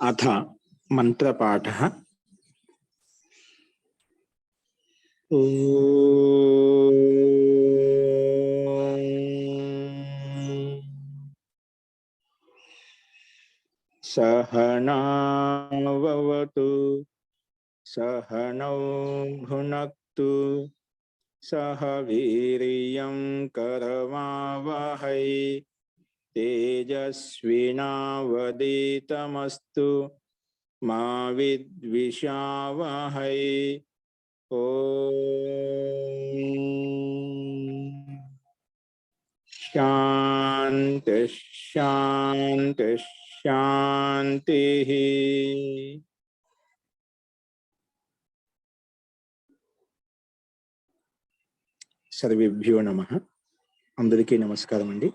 अथ मंत्रपाठः। सहनाववतु सहनौ भुनक्तु सह वीर्यं करवावहै तेजस्विनावधीतमस्तु मा विद्विषावहै। शांति शांति शांति। सर्वेभ्यो नमः। अंदरिकी नमस्कारम अंडी।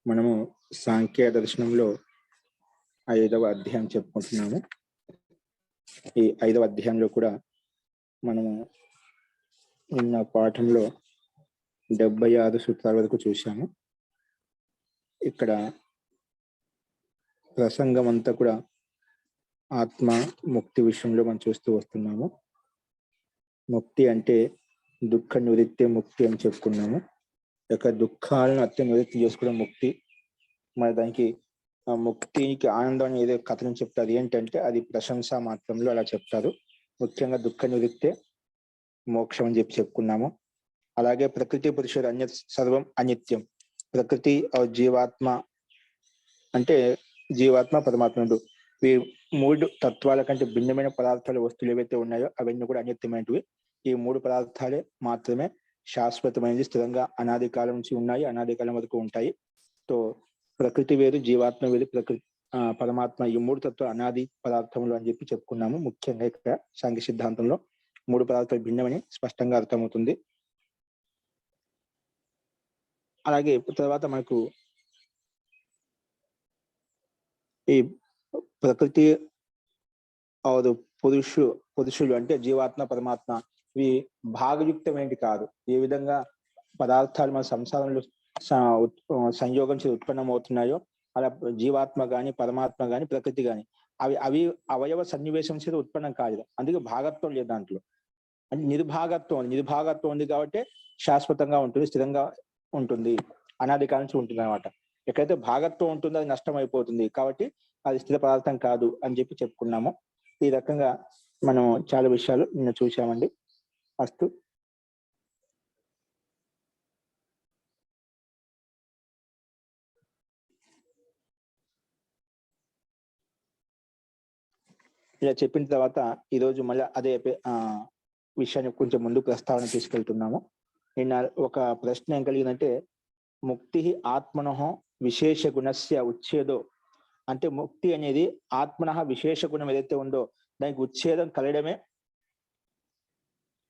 మనము సాంఖ్య దర్శనంలో 5వ అధ్యాయం చెప్పుకుంటున్నాము. ఈ 5వ అధ్యాయంలో కూడా మనము నిన్న పాఠంలో 76 సూత్రాల వరకు చూశాము. ఇక్కడ ప్రసంగం అంతా కూడా ఆత్మ ముక్తి విషయంలో మనం చూస్తూ వస్తున్నాము. ముక్తి అంటే దుఃఖ నివృత్తి ముక్తి అని చెప్పుకున్నాము. యొక్క దుఃఖాలను నివృత్తి చేసుకోవడం ముక్తి. మరి దానికి ముక్తికి ఆనందం ఏదో కథనం చెప్తారు. ఏంటంటే అది ప్రశంస మాత్రంలో అలా చెప్తారు. ముఖ్యంగా దుఃఖ నివృత్తే మోక్షం అని చెప్పుకున్నాము. అలాగే ప్రకృతి పురుషుడు సర్వం అనిత్యం. ప్రకృతి జీవాత్మ అంటే జీవాత్మ పరమాత్ముడు ఈ 3 తత్వాల కంటే భిన్నమైన పదార్థాలు వస్తువులు ఏవైతే ఉన్నాయో అవన్నీ కూడా అనిత్యమైనవి. ఈ 3 పదార్థాలే మాత్రమే శాశ్వతమైనది, స్థిరంగా అనాది కాలం నుంచి ఉన్నాయి, అనాది కాలం వరకు ఉంటాయి. తో ప్రకృతి వేరు, జీవాత్మ వేరు, ప్రకృతి పరమాత్మ ఈ 3 తత్వాలు అనాది పదార్థములు అని చెప్పుకున్నాము. ముఖ్యంగా ఇక్కడ సాంఖ్య సిద్ధాంతంలో 3 పదార్థాలు భిన్నమని స్పష్టంగా అర్థమవుతుంది. అలాగే తర్వాత మనకు ఈ ప్రకృతి పురుషులు అంటే జీవాత్మ పరమాత్మ ఇవి భాగయుక్తమైనది కాదు. ఏ విధంగా పదార్థాలు మన సంసారంలో సంయోగం చేసి ఉత్పన్నమవుతున్నాయో అలా జీవాత్మ గాని పరమాత్మ గాని ప్రకృతి గాని అవి అవయవ సన్నివేశం చేసి ఉత్పన్నం కాదు. అందుకే భాగత్వం లేదు దాంట్లో. అంటే నిర్భాగత్వం ఉంది కాబట్టి శాశ్వతంగా ఉంటుంది, స్థిరంగా ఉంటుంది, అనాది కాలం నుంచి ఉంటుంది అనమాట. ఎక్కడైతే భాగత్వం ఉంటుందో అది నష్టం అయిపోతుంది, కాబట్టి అది స్థిర పదార్థం కాదు అని చెప్పుకున్నాము. ఈ రకంగా మనం చాలా విషయాలు నిన్న చూసామండి. అస్తు. ఇలా చెప్పిన తర్వాత ఈరోజు మళ్ళీ అదే విషయాన్ని కొంచెం ముందు ప్రస్తావన తీసుకెళ్తున్నాము. నిన్న ఒక ప్రశ్న ఏం కలిగిందంటే, ముక్తి ఆత్మనః విశేష గుణస్య ఉచ్ఛేదో అంటే ముక్తి అనేది ఆత్మనః విశేష గుణం ఏదైతే ఉందో దానికి ఉచ్ఛేదం కలగడమే.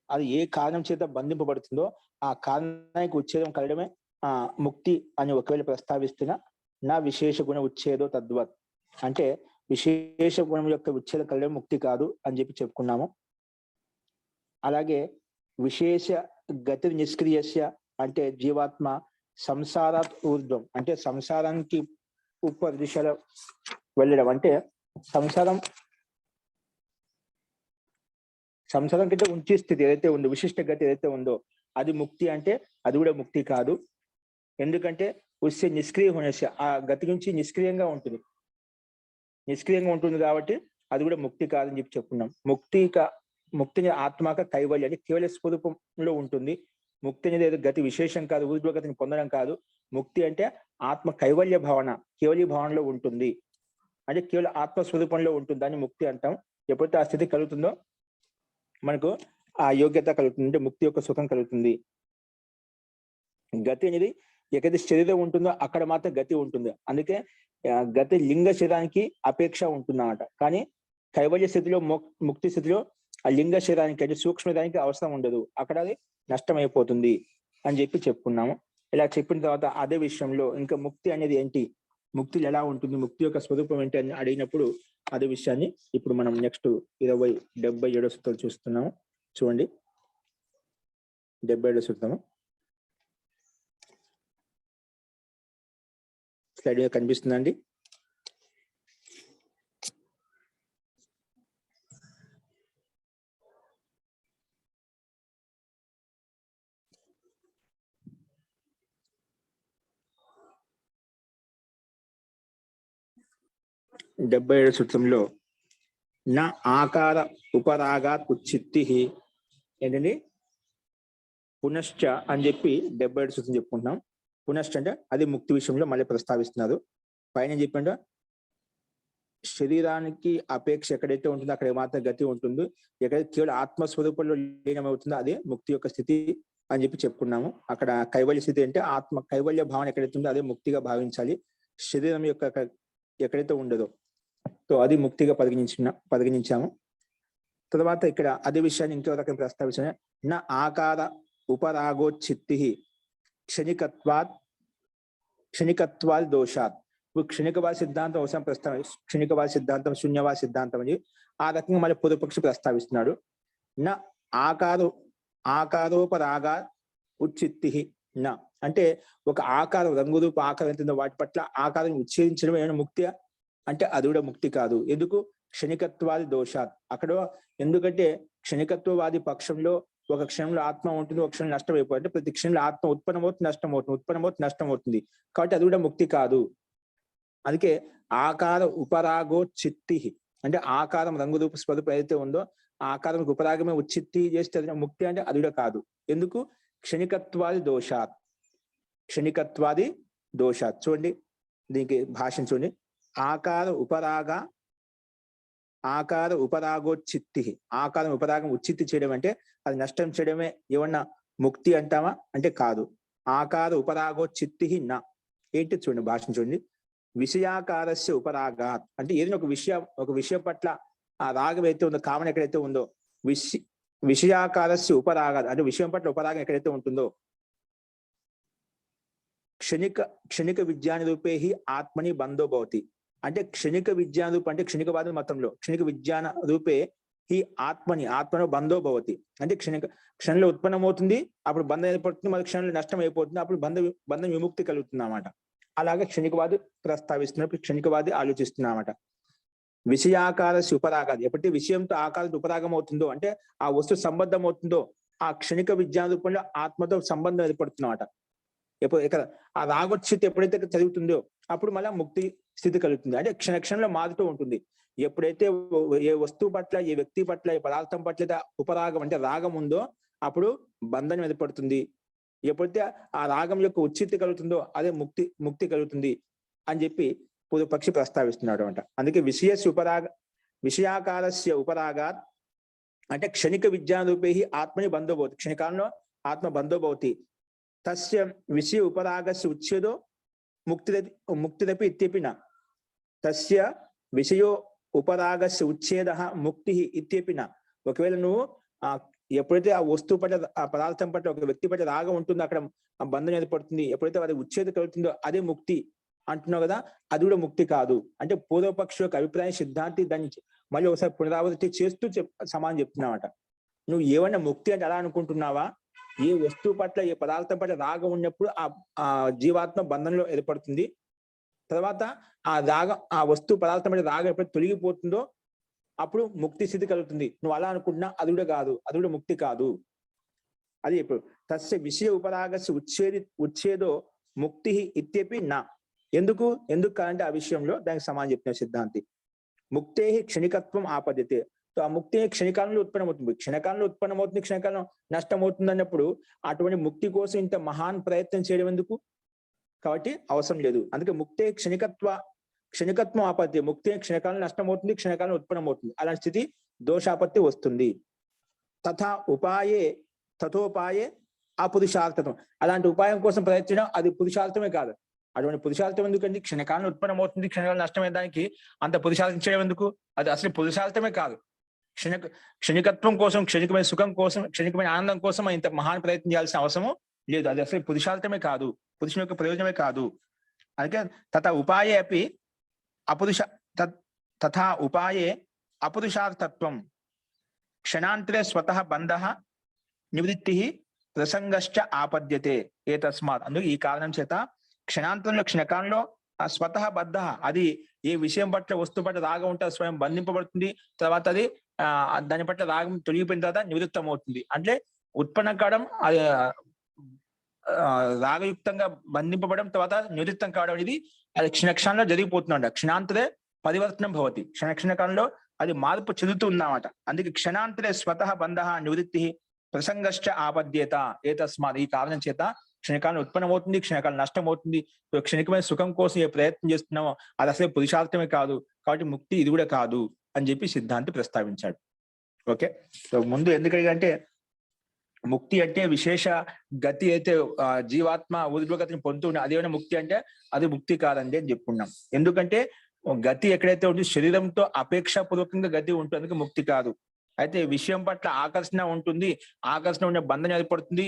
అది ఏ కారణం చేత బంధింపబడుతుందో ఆ కారణానికి ఉచ్ఛేదం కలగడమే ముక్తి అని ఒకవేళ ప్రస్తావిస్తున్న నా విశేష గుణ ఉచ్ఛేదో తద్వత్ అంటే విశేష గుణం యొక్క ఉచ్ఛేదం కలగడం ముక్తి కాదు అని చెప్పుకున్నాము. అలాగే విశేష గతి నిష్క్రియస్య అంటే జీవాత్మ సంసారాత్ ఊర్ధ్వం అంటే సంసారానికి ఉపదిశలో వెళ్ళడం అంటే సంసారం కంటే ఉంచే స్థితి ఏదైతే ఉందో విశిష్ట గతి ఏదైతే ఉందో అది ముక్తి అంటే అది కూడా ముక్తి కాదు. ఎందుకంటే ఉస్య నిష్క్రియ హోనస్య ఆ గతి నుంచి నిష్క్రియంగా ఉంటుంది కాబట్టి అది కూడా ముక్తి కాదని చెప్పుకున్నాం. ముక్తిని ఆత్మక కైవల్య అంటే కేవల స్వరూపంలో ఉంటుంది. ముక్తి అనేది ఏదో గతి విశేషం కాదు, ఊర్ధ్వ గతిని పొందడం కాదు. ముక్తి అంటే ఆత్మ కైవల్య భావన, కేవలి భావనలో ఉంటుంది, అంటే కేవలం ఆత్మస్వరూపంలో ఉంటుంది. దాన్ని ముక్తి అంటాం. ఎప్పుడైతే ఆ స్థితి కలుగుతుందో మనకు ఆ యోగ్యత కలుగుతుంది, అంటే ముక్తి యొక్క సుఖం కలుగుతుంది. గతి అనేది ఎక్కడైతే శరీరం ఉంటుందో అక్కడ మాత్రం గతి ఉంటుంది. అందుకే గతి లింగ శరీరానికి అపేక్ష ఉంటుందన్నమాట. కానీ కైవల్య స్థితిలో ముక్తి స్థితిలో ఆ లింగ శరీరానికి అంటే సూక్ష్మదానికి అవసరం ఉండదు, అక్కడ అది నష్టమైపోతుంది అని చెప్పుకున్నాము. ఇలా చెప్పిన తర్వాత అదే విషయంలో ఇంకా ముక్తి అనేది ఏంటి, ముక్తి ఎలా ఉంటుంది, ముక్తి యొక్క స్వరూపం ఏంటి అని అడిగినప్పుడు అదే విషయాన్ని ఇప్పుడు మనం నెక్స్ట్ 77వ సూత్రం చూస్తున్నాము. చూడండి 77వ సూత్రము స్లైడ్ మీద కనిపిస్తుందండి. 77 సూత్రంలో నా ఆకార ఉపరాగాత్ ఉచ్చిత్తి ఏంటండి పునశ్చ అని చెప్పి 77 సూత్రం చెప్పుకుంటున్నాం. పునశ్చ అంటే అది ముక్తి విషయంలో మళ్ళీ ప్రస్తావిస్తున్నారు. పైన చెప్పండి శరీరానికి అపేక్ష ఎక్కడైతే ఉంటుందో అక్కడ మాత్రం గతి ఉంటుంది, ఎక్కడైతే కేవలం ఆత్మస్వరూపంలో లీనమవుతుందో అదే ముక్తి యొక్క స్థితి అని చెప్పి చెప్పుకున్నాము. అక్కడ కైవల్య స్థితి అంటే ఆత్మ కైవల్య భావన ఎక్కడైతే ఉందో అదే ముక్తిగా భావించాలి. శరీరం యొక్క ఎక్కడైతే ఉండదో సో అది ముక్తిగా పరిగణించాము. తర్వాత ఇక్కడ అదే విషయాన్ని ఇంకో రకం ప్రస్తావించిన నా ఆకార ఉపరాగోచిత్తి క్షణికత్వాల్ దోషాత్. ఇప్పుడు క్షణికవాద సిద్ధాంతం అవసరం క్షణికవాద సిద్ధాంతం, శూన్యవాద సిద్ధాంతం అని ఆ రకంగా మళ్ళీ పూర్వపక్షి ప్రస్తావిస్తున్నాడు. నా ఆకారోపరాగా ఉచ్చిత్తి నా అంటే ఒక ఆకారం రంగురూప ఆకారం ఎంతుందో వాటి పట్ల ఆకారం ఉచ్ఛేదించడం ఏమైనా ముక్తి అంటే అది కూడా ముక్తి కాదు. ఎందుకు? క్షణికత్వాది దోషాత్. అక్కడ ఎందుకంటే క్షణికత్వవాది పక్షంలో ఒక క్షణంలో ఆత్మ ఉంటుంది, ఒక క్షణం నష్టం అయిపోతుంది. అంటే ప్రతి క్షణంలో ఆత్మ ఉత్పన్నమవుతుంది, నష్టం అవుతుంది. కాబట్టి అది కూడా ముక్తి కాదు. అందుకే ఆకార ఉపరాగో చిత్తి అంటే ఆకారం రంగు రూప స్వరూపం ఏదైతే ఉందో ఆకారం ఉపరాగమే ఉచ్చిత్తి చేస్తే అది ముక్తి అంటే అది కూడా కాదు. ఎందుకు? క్షణికత్వాది దోషాత్. చూడండి దీనికి భాష చూడండి. ఆకార ఉపరాగోచిత్తి. ఆకారం ఉపరాగం ఉచ్చిత్తి చేయడం అంటే అది నష్టం చేయడమే ఏమన్నా ముక్తి అంటామా అంటే కాదు. ఆకార ఉపరాగోచిత్తి నా ఏంటి చూడండి భాషను చూడండి. విషయాకారస్య ఉపరాగాత్ అంటే ఏదైనా ఒక విషయం పట్ల ఆ రాగం అయితే ఉందో, కామన్ ఎక్కడైతే ఉందో, విషయాకారస్య ఉపరాగాత్ అంటే విషయం పట్ల ఉపరాగం ఎక్కడైతే ఉంటుందో క్షణిక విజ్ఞాన రూపే ఆత్మని బంధో భవతి. అంటే క్షణిక విజ్ఞాన రూపం అంటే క్షణికవాద మతంలో క్షణిక విజ్ఞాన రూపే ఆత్మను బంధో భవతి అంటే క్షణంలో ఉత్పన్నమవుతుంది, అప్పుడు బంధం ఏర్పడుతుంది, మరి క్షణంలో నష్టం అయిపోతుంది, అప్పుడు బంధం విముక్తి కలుగుతుంది అన్నమాట. అలాగే క్షణికవాది ప్రస్తావిస్తున్నప్పుడు క్షణికవాది ఆలోచిస్తున్నమాట. విషయాకారస్య ఉపరాగాది ఎప్పటి విషయంతో ఆకారం ఉపరాగం అవుతుందో అంటే ఆ వస్తువు సంబంధం అవుతుందో ఆ క్షణిక విజ్ఞాన రూపంలో ఆత్మతో సంబంధం ఏర్పడుతున్నమాట. ఇక్కడ ఆ రాగోచిత్తి ఎప్పుడైతే చదువుతుందో అప్పుడు మళ్ళీ ముక్తి స్థితి కలుగుతుంది. అంటే క్షణంలో మారుతూ ఉంటుంది. ఎప్పుడైతే ఏ వస్తువు పట్ల, ఏ వ్యక్తి పట్ల, ఏ పదార్థం పట్ల ఉపరాగం అంటే రాగం ఉందో అప్పుడు బంధనం ఏర్పడుతుంది. ఎప్పుడైతే ఆ రాగం యొక్క ఉచ్చిత్తి కలుగుతుందో అదే ముక్తి కలుగుతుంది అని చెప్పి పూర్వపక్షి ప్రస్తావిస్తున్నాడు అంట. అందుకే విషయాకారస్య ఉపరాగాత్ అంటే క్షణిక విజ్ఞాన రూపే ఆత్మని బంధోభవతి. క్షణికాలంలో ఆత్మ బంధోభవతి. తస్య విషయ ఉపరాగస్య ఉచ్ఛేదో ముక్తిరపి ఇత్యపి న. తస్య విషయో ఉపరాగస్య ఉచ్ఛేద ముక్తి ఇత్యపి న. ఒకవేళ నువ్వు ఎప్పుడైతే ఆ వస్తువు పట్ల, ఆ పదార్థం పట్ల, ఒక వ్యక్తి పట్ల రాగం ఉంటుందో అక్కడ ఆ బంధం ఏర్పడుతుంది, ఎప్పుడైతే అది ఉచ్ఛేద కలుగుతుందో అదే ముక్తి అంటున్నావు కదా, అది కూడా ముక్తి కాదు. అంటే పూర్వపక్షి యొక్క అభిప్రాయం సిద్ధాంతి దాన్ని మళ్ళీ ఒకసారి పునరావృతి చేస్తూ సమానం చెప్తున్నావట. నువ్వు ఏమన్నా ముక్తి అంటే అలా అనుకుంటున్నావా? ఏ వస్తువు పట్ల, ఏ పదార్థం పట్ల రాగం ఉన్నప్పుడు ఆ జీవాత్మ బంధంలో ఏర్పడుతుంది. తర్వాత ఆ వస్తువు పదార్థం పట్ల రాగం ఎప్పుడైతే తొలగిపోతుందో అప్పుడు ముక్తి స్థితి కలుగుతుంది. నువ్వు అలా అనుకుంటున్నా అది కూడా కాదు, అది కూడా ముక్తి కాదు. అది ఇప్పుడు తస్య విషయ ఉపరాగస్య ఉచ్ఛేదో ముక్తి ఇత్యపి నా. ఎందుకు కాదంటే ఆ విషయంలో దానికి సమానం చెప్పిన సిద్ధాంతి. ముక్తే క్షణికత్వం ఆపద్యతే. ఆ ముక్తి క్షణికాలంలో ఉత్పన్నమవుతుంది, క్షణికాలంలో నష్టం అవుతుంది అన్నప్పుడు అటువంటి ముక్తి కోసం ఇంత మహాన్ ప్రయత్నం చేయడం ఎందుకు? కాబట్టి అవసరం లేదు. అందుకే ముక్తే క్షణికత్వం ఆపత్తి. ముక్తి క్షణకాలం నష్టం అవుతుంది, క్షణకాలం ఉత్పన్నమవుతుంది. అలాంటి స్థితి దోషాపత్తి వస్తుంది. తథోపాయే అపురుషార్థం. అలాంటి ఉపాయం కోసం ప్రయత్నం అది పురుషార్థమే కాదు. అటువంటి పురుషార్థం ఎందుకండి? క్షణకాలం ఉత్పన్నమవుతుంది, క్షణకాలం నష్టమైన దానికి అంత పురుషార్థం చేయడం ఎందుకు? అది అసలు పురుషార్థమే కాదు. క్షణికత్వం కోసం, క్షణికమైన సుఖం కోసం, క్షణికమైన ఆనందం కోసం ఇంత మహాన్ ప్రయత్నం చేయాల్సిన అవసరం లేదు. అది అసలు పురుషార్థమే కాదు, పురుషుని యొక్క ప్రయోజనమే కాదు. అందుకే తథా ఉపాయే అపురుషార్థత్వం క్షణాంతరే స్వతః బంధ నివృత్తి ప్రసంగశ్చ ఆపద్యతే ఏతస్మాత్. అందుకు ఈ కారణం చేత క్షణకాలంలో స్వతః బద్ధ అది ఏ విషయం పట్ల, వస్తువు పట్ల రాగం ఉంటే స్వయం బంధింపబడుతుంది. తర్వాత అది దాని పట్ల రాగం తొలగిపోయిన తర్వాత నివృత్తం అవుతుంది. అంటే ఉత్పన్నం కావడం, అది రాగయుక్తంగా బంధింపబడడం, తర్వాత నివృత్తం కావడం అనేది అది క్షణంలో జరిగిపోతుందంట. క్షణాంతరే పరివర్తనం భవతి, క్షణ కాలంలో అది మార్పు చెందుతూ ఉందన్నమాట. అందుకే క్షణాంతరే స్వతః బంధ నివృత్తి ప్రసంగశ్చ ఆపద్యేత ఏతస్మాత్, ఈ కారణం చేత క్షణకాలం ఉత్పన్నమవుతుంది, క్షణకాలం నష్టం అవుతుంది. క్షణికమైన సుఖం కోసం ఏ ప్రయత్నం చేస్తున్నామో అది అసలు పురుషార్థమే కాదు, కాబట్టి ముక్తి ఇది కూడా కాదు అని చెప్పి సిద్ధాంతి ప్రస్తావించాడు. ఓకే, సో ముందు ఎందుకంటే ముక్తి అంటే విశేష గతి అయితే జీవాత్మ ఊర్ధ్వగతిని పొందుతుంది, అదేమైనా ముక్తి అంటే అది ముక్తి కాదండి అని చెప్పుకున్నాం. ఎందుకంటే గతి ఎక్కడైతే ఉంటుంది శరీరంతో అపేక్షాపూర్వకంగా గతి ఉంటుంది, అందుకే ముక్తి కాదు. అయితే విషయం పట్ల ఆకర్షణ ఉంటుంది, ఆకర్షణ ఉండే బంధం ఏర్పడుతుంది,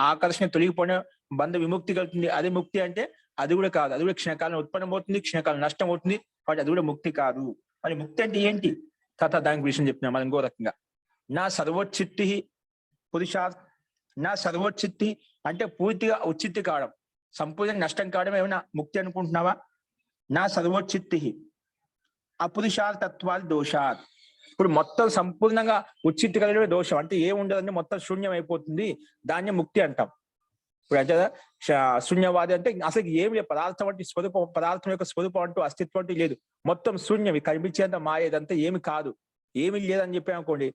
ఆకర్షణ తొలగిపోయిన బంధ విముక్తి కలుగుతుంది, అది ముక్తి అంటే అది కూడా కాదు. అది కూడా క్షణకాలం ఉత్పన్నం అవుతుంది, క్షణకాలం నష్టం అవుతుంది, కాబట్టి అది కూడా ముక్తి కాదు. మరి ముక్తి అంటే ఏంటి? దానికి విషయం చెప్తున్నాం మనం ఇంకో రకంగా. నా సర్వోచిత్తి పురుషార్థ, నా సర్వోచిత్తి అంటే పూర్తిగా ఉచిత్తి కావడం, సంపూర్ణంగా నష్టం కావడం ఏమైనా ముక్తి అనుకుంటున్నావా? నా సర్వోచిత్తి అపురుషార్థత్వాలు దోషాత్, ఇప్పుడు మొత్తం సంపూర్ణంగా ఉచిత్తి కలిగే దోషం అంటే ఏముండదండి, మొత్తం శూన్యం అయిపోతుంది, దాన్ని ముక్తి అంటాం. ఇప్పుడు అంటే శూన్యవాది అంటే అసలు ఏమి లేదు, పదార్థం అంటే స్వరూపం, పదార్థం యొక్క స్వరూపం అంటూ అస్తిత్వం అంటూ లేదు, మొత్తం శూన్యం, కనిపించేంత మాయ, ఇదంతా ఏమి కాదు, ఏమి లేదని చెప్పామనుకోండి,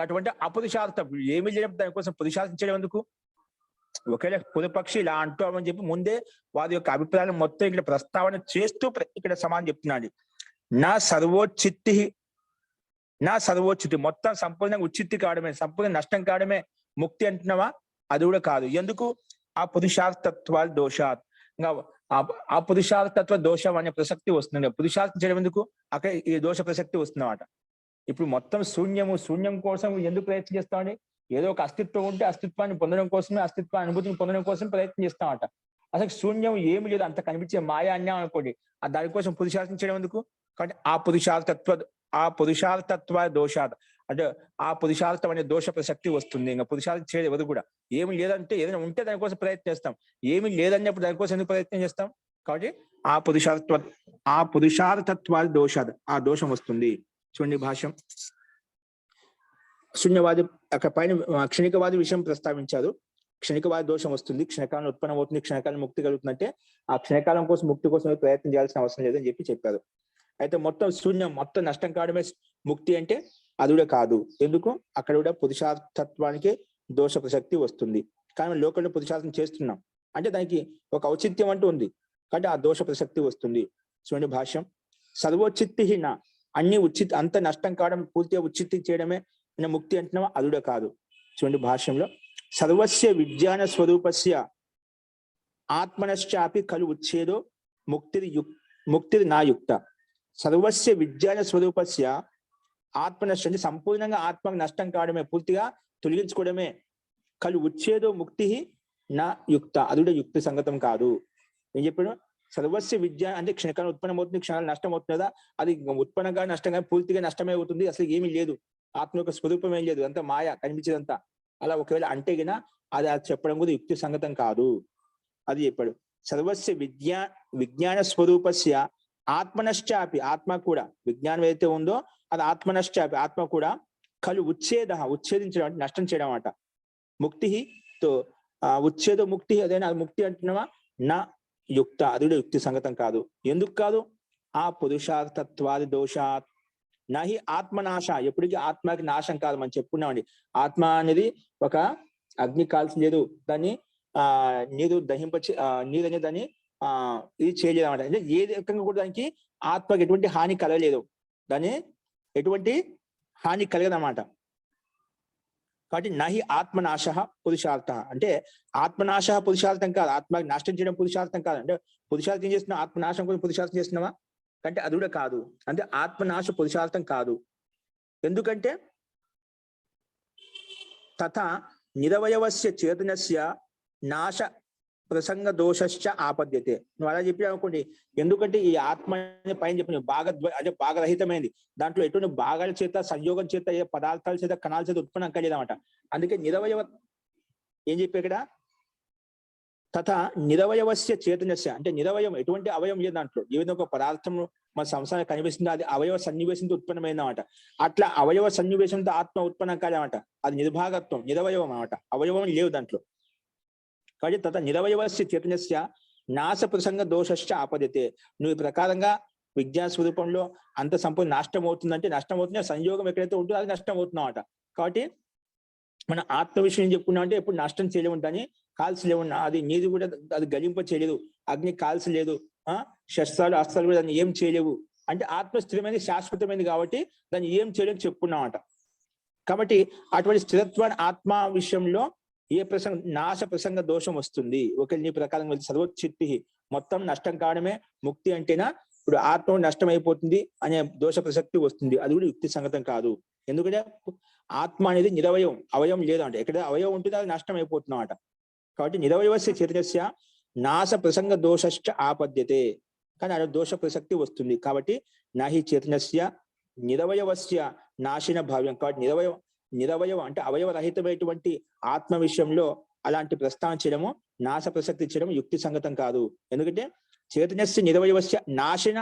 అటువంటి అపురుషార్థం ఏమి లేనప్పుడు దానికోసం పురుషార్థించడం ఎందుకు? ఒకవేళ పురపక్షి ఇలా అంటామని చెప్పి ముందే వారి యొక్క అభిప్రాయం మొత్తం ఇక్కడ ప్రస్తావన చేస్తూ ఇక్కడ సమానం చెప్తున్నాడు. నా సర్వోచిత్తి మొత్తం సంపూర్ణంగా ఉచిత్తి కావడమే, సంపూర్ణ నష్టం కావడమే ముక్తి అంటున్నావా? అది కూడా కాదు. ఎందుకు? ఆ పురుషార్థత్వాలు దోషాత్, ఇంకా ఆ పురుషార్థత్వ దోషం అనే ప్రసక్తి వస్తుంది. పురుషార్థం చేయడం ఎందుకు? అక్కడ ఈ దోష ప్రసక్తి వస్తుందన్నమాట. ఇప్పుడు మొత్తం శూన్యం కోసం ఎందుకు ప్రయత్నం చేస్తామండి? ఏదో ఒక అస్తిత్వం ఉంటే అస్తిత్వాన్ని పొందడం కోసమే, అస్తిత్వ అనుభూతిని పొందడం కోసం ప్రయత్నం చేస్తామట. అసలు శూన్యం ఏమి లేదు, అంత కనిపించే మాయా అన్యాయం అనుకోండి, దానికోసం పురుషార్థం చేయడం ఎందుకు? కాబట్టి ఆ పురుషార్థత్వ దోషాత్ అంటే ఆ పురుషార్థం అనే దోష ప్రసక్తి వస్తుంది. ఇంకా పురుషార్థం చేయడం ఎవరు కూడా. ఏమి లేదంటే ఏదైనా ఉంటే దానికోసం ప్రయత్నం చేస్తాం, ఏమి లేదన్నప్పుడు దానికోసం ఎందుకు ప్రయత్నం చేస్తాం? కాబట్టి ఆ పురుషార్థత్వ దోషాత్, ఆ దోషం వస్తుంది. చూడండి భాష్యం. శూన్యవాది అక్కడ పైన క్షణికవాది విషయం ప్రస్తావించారు. క్షణికవాది దోషం వస్తుంది, క్షణకాలం ఉత్పన్నం అవుతుంది, క్షణకాలం ముక్తి కలుగుతుందంటే ఆ క్షణకాలం కోసం ముక్తి కోసం ప్రయత్నం చేయాల్సిన అవసరం లేదని చెప్పారు. అయితే మొత్తం శూన్యం, మొత్తం నష్టం కావడమే ముక్తి అంటే అది కూడా కాదు. ఎందుకు? అక్కడ కూడా పురుషార్థత్వానికి దోష ప్రసక్తి వస్తుంది. కానీ లోకంలో పురుషార్థం చేస్తున్నాం అంటే దానికి ఒక ఔచిత్యం అంటూ ఉంది, కాబట్టి ఆ దోష ప్రసక్తి వస్తుంది. చూడండి భాష్యం. సర్వోచిత్తిహీన, అన్ని అంత నష్టం కావడం, పూర్తిగా ఉచిత్తి చేయడమే ముక్తి అంటున్నావా? అది కూడా కాదు. చూడండి భాష్యంలో. సర్వస్య విజ్ఞాన స్వరూపస్య ఆత్మనశ్చాపి ఖలు ఉచ్ఛేదో ముక్తిరి నా యుక్త. సర్వస్య విజ్ఞాన స్వరూపస్య ఆత్మనశ్చ అంటే సంపూర్ణంగా ఆత్మకు నష్టం కావడమే, పూర్తిగా తొలగించుకోవడమే. ఖలు ఉచ్ఛేదో ముక్తి నా యుక్త, అది కూడా యుక్తి సంగతం కాదు. ఏం చెప్పాడు? సర్వస్య విద్య అంటే క్షణకాలం ఉత్పన్నం అవుతుంది, క్షణాలు నష్టం అవుతుంది కదా, అది ఉత్పన్నంగా నష్టంగా పూర్తిగా నష్టమే అవుతుంది, అసలు ఏమీ లేదు, ఆత్మ యొక్క స్వరూపం ఏం లేదు, అంతా మాయ కనిపించేదంతా. అలా ఒకవేళ అంటే గిన అది చెప్పడం కూడా యుక్తి సంగతం కాదు. అది చెప్పాడు. సర్వస్య విజ్ఞాన స్వరూపస్య ఆత్మనశ్చాపి, ఆత్మ కూడా విజ్ఞానం ఏదైతే ఉందో అది ఆత్మనశ్చాపి, ఆత్మ కూడా ఖలు ఉచ్ఛేదించడం అంటే నష్టం చేయడం అన్నమాట. ముక్తితో ఉచ్ఛేద ముక్తి, అదేనా అది ముక్తి అంటున్నావా? నా యుక్త, అది కూడా యుక్తి సంగతం కాదు. ఎందుకు కాదు? ఆ పురుషార్థత్వాది దోషాత్ నహి ఆత్మనాశ, ఎప్పటికీ ఆత్మకి నాశం కాదు. మనం చెప్పుకున్నామండి, ఆత్మ అనేది ఒక అగ్ని కాల్సి లేదు, దాన్ని నీరు నీరు అనేది దాన్ని ఇది చేయలేదు అనమాట. అంటే ఏ రకంగా కూడా దానికి ఆత్మకి ఎటువంటి హాని కలగలేదు, దాన్ని ఎటువంటి హాని కలగదన్నమాట. కాబట్టి నహి ఆత్మనాశ పురుషార్థ, అంటే ఆత్మనాశ పురుషార్థం కాదు, ఆత్మకి నాశనం చేయడం పురుషార్థం కాదు. అంటే పురుషార్థం చేస్తున్నావు, ఆత్మనాశం కోసం పురుషార్థం చేస్తున్నావా అంటే అది కూడా కాదు. అంటే ఆత్మనాశ పురుషార్థం కాదు. ఎందుకంటే తథా నిరవయవస్య చేతనస్య నాశ ప్రసంగ దోషశ్చ ఆపద్యతే. నువ్వు అలా చెప్పి అనుకోండి. ఎందుకంటే ఈ ఆత్మ పైన చెప్పిన అంటే భాగరహితమైంది, దాంట్లో ఎటువంటి భాగాల చేత సంయోగం చేత ఏ పదార్థాల చేత కణాల చేత ఉత్పన్నం కలిగేదన్నమాట. అందుకే నిరవయవ ఏం చెప్పి ఇక్కడ తథా నిరవయవస్య చేతనస్య అంటే నిరవయం, ఎటువంటి అవయం లేదు దాంట్లో. ఏదైనా ఒక పదార్థం మన సంసారం కనిపిస్తుందో అది అవయవ సన్నివేశంతో ఉత్పన్నమైందన్నమాట. అట్లా అవయవ సన్నివేశంతో ఆత్మ ఉత్పన్నం కాదన్నమాట. అది నిర్భాగత్వం, నిరవయవం అన్నమాట, అవయవం లేవు దాంట్లో. కాబట్టి తథ నిరవయవస్య చేతనస్య నాశ ప్రసంగ దోషశ్చ ఆపద్యతే. నువ్వు ఈ ప్రకారంగా విజ్ఞాన స్వరూపంలో అంత సంపూర్ణ నష్టం అవుతుందంటే నష్టం అవుతుంది, సంయోగం ఎక్కడైతే ఉంటుందో అది నష్టం అవుతుందన్నమాట. కాబట్టి మన ఆత్మ విషయం చెప్పుకున్నాం అంటే ఎప్పుడు నష్టం చేయలేము, దాన్ని కాల్చలేము, అది నీరు కూడా అది గలింప చేయలేదు, అగ్ని కాల్చలేదు, శస్త్రాలు అస్త్రాలు కూడా దాన్ని ఏం చేయలేవు. అంటే ఆత్మ స్థిరమైనది, శాశ్వతమైనది కాబట్టి దాన్ని ఏం చేయలేము చెప్పుకున్నామట. కాబట్టి అటువంటి స్థిరత్వాన్ని ఆత్మ విషయంలో ఏ ప్రసంగ నాశ ప్రసంగ దోషం వస్తుంది. ఒకరి నీ ప్రకారం సర్వోచిత్తి మొత్తం నష్టం కావడమే ముక్తి అంటేనా, ఇప్పుడు ఆత్మ నష్టం అయిపోతుంది అనే దోష ప్రసక్తి వస్తుంది, అది కూడా యుక్తి సంగతం కాదు. ఎందుకంటే ఆత్మ అనేది నిరవయం, అవయవం లేదు అంటే ఎక్కడ అవయవం ఉంటుందో అది నష్టం అయిపోతున్నమాట. కాబట్టి నిరవయవస్య చైతన్యస్య నాశ ప్రసంగ దోషశ్చ ఆపద్యతే, కానీ అది దోష ప్రసక్తి వస్తుంది. కాబట్టి నాహి చైతన్యస్య నిరవయవస్య నాశిన భావ్యం. కాబట్టి నిరవయవ అంటే అవయవరహితమైనటువంటి ఆత్మ విషయంలో అలాంటి ప్రస్తావన చేయడము, నాశ ప్రసక్తి చేయడం యుక్తి సంగతం కాదు. ఎందుకంటే చైతన్యస్య నిరవయవస్య నాశన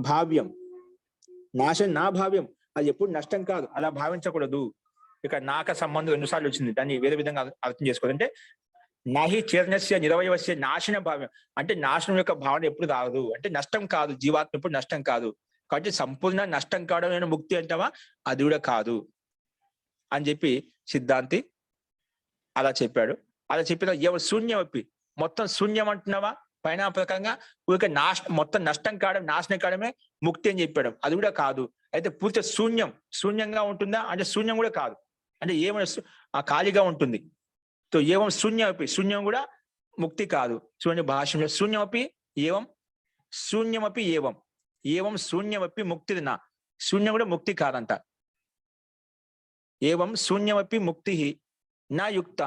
భావ్యం, నా భావ్యం, అది ఎప్పుడు నష్టం కాదు, అలా భావించకూడదు. ఇక నాక సంబంధం రెండుసార్లు వచ్చింది, దాన్ని వేరే విధంగా అర్థం చేసుకోవాలి. అంటే నాహి చైతన్యస్య నిరవయవస్య నాశన భావ్యం అంటే నాశనం యొక్క భావన ఎప్పుడు రాదు, అంటే నష్టం కాదు, జీవాత్మ ఎప్పుడు నష్టం కాదు. కాబట్టి సంపూర్ణ నష్టం కావడం ముక్తి అంటావా, అది కూడా కాదు అని చెప్పి సిద్ధాంతి అలా చెప్పాడు. అలా చెప్పిన ఎవరు శూన్యమప్పి, మొత్తం శూన్యం అంటున్నావా పైన ప్రకారంగా ఊరికే మొత్తం నష్టం కావడం, నాశనం కావడమే ముక్తి అని చెప్పాడు, అది కూడా కాదు. అయితే పూర్తి శూన్యంగా ఉంటుందా అంటే శూన్యం కూడా కాదు, అంటే ఏమైనా ఖాళీగా ఉంటుంది. తో ఏవం శూన్యమపి, శూన్యం కూడా ముక్తి కాదు. చూడండి భాష్యంలో శూన్యమపి ఏవం శూన్యమపి ఏవం శూన్యమపి ముక్తి నా, శూన్యం కూడా ముక్తి కాదంట. ఏవం శూన్యమపి ముక్తి నా యుక్త,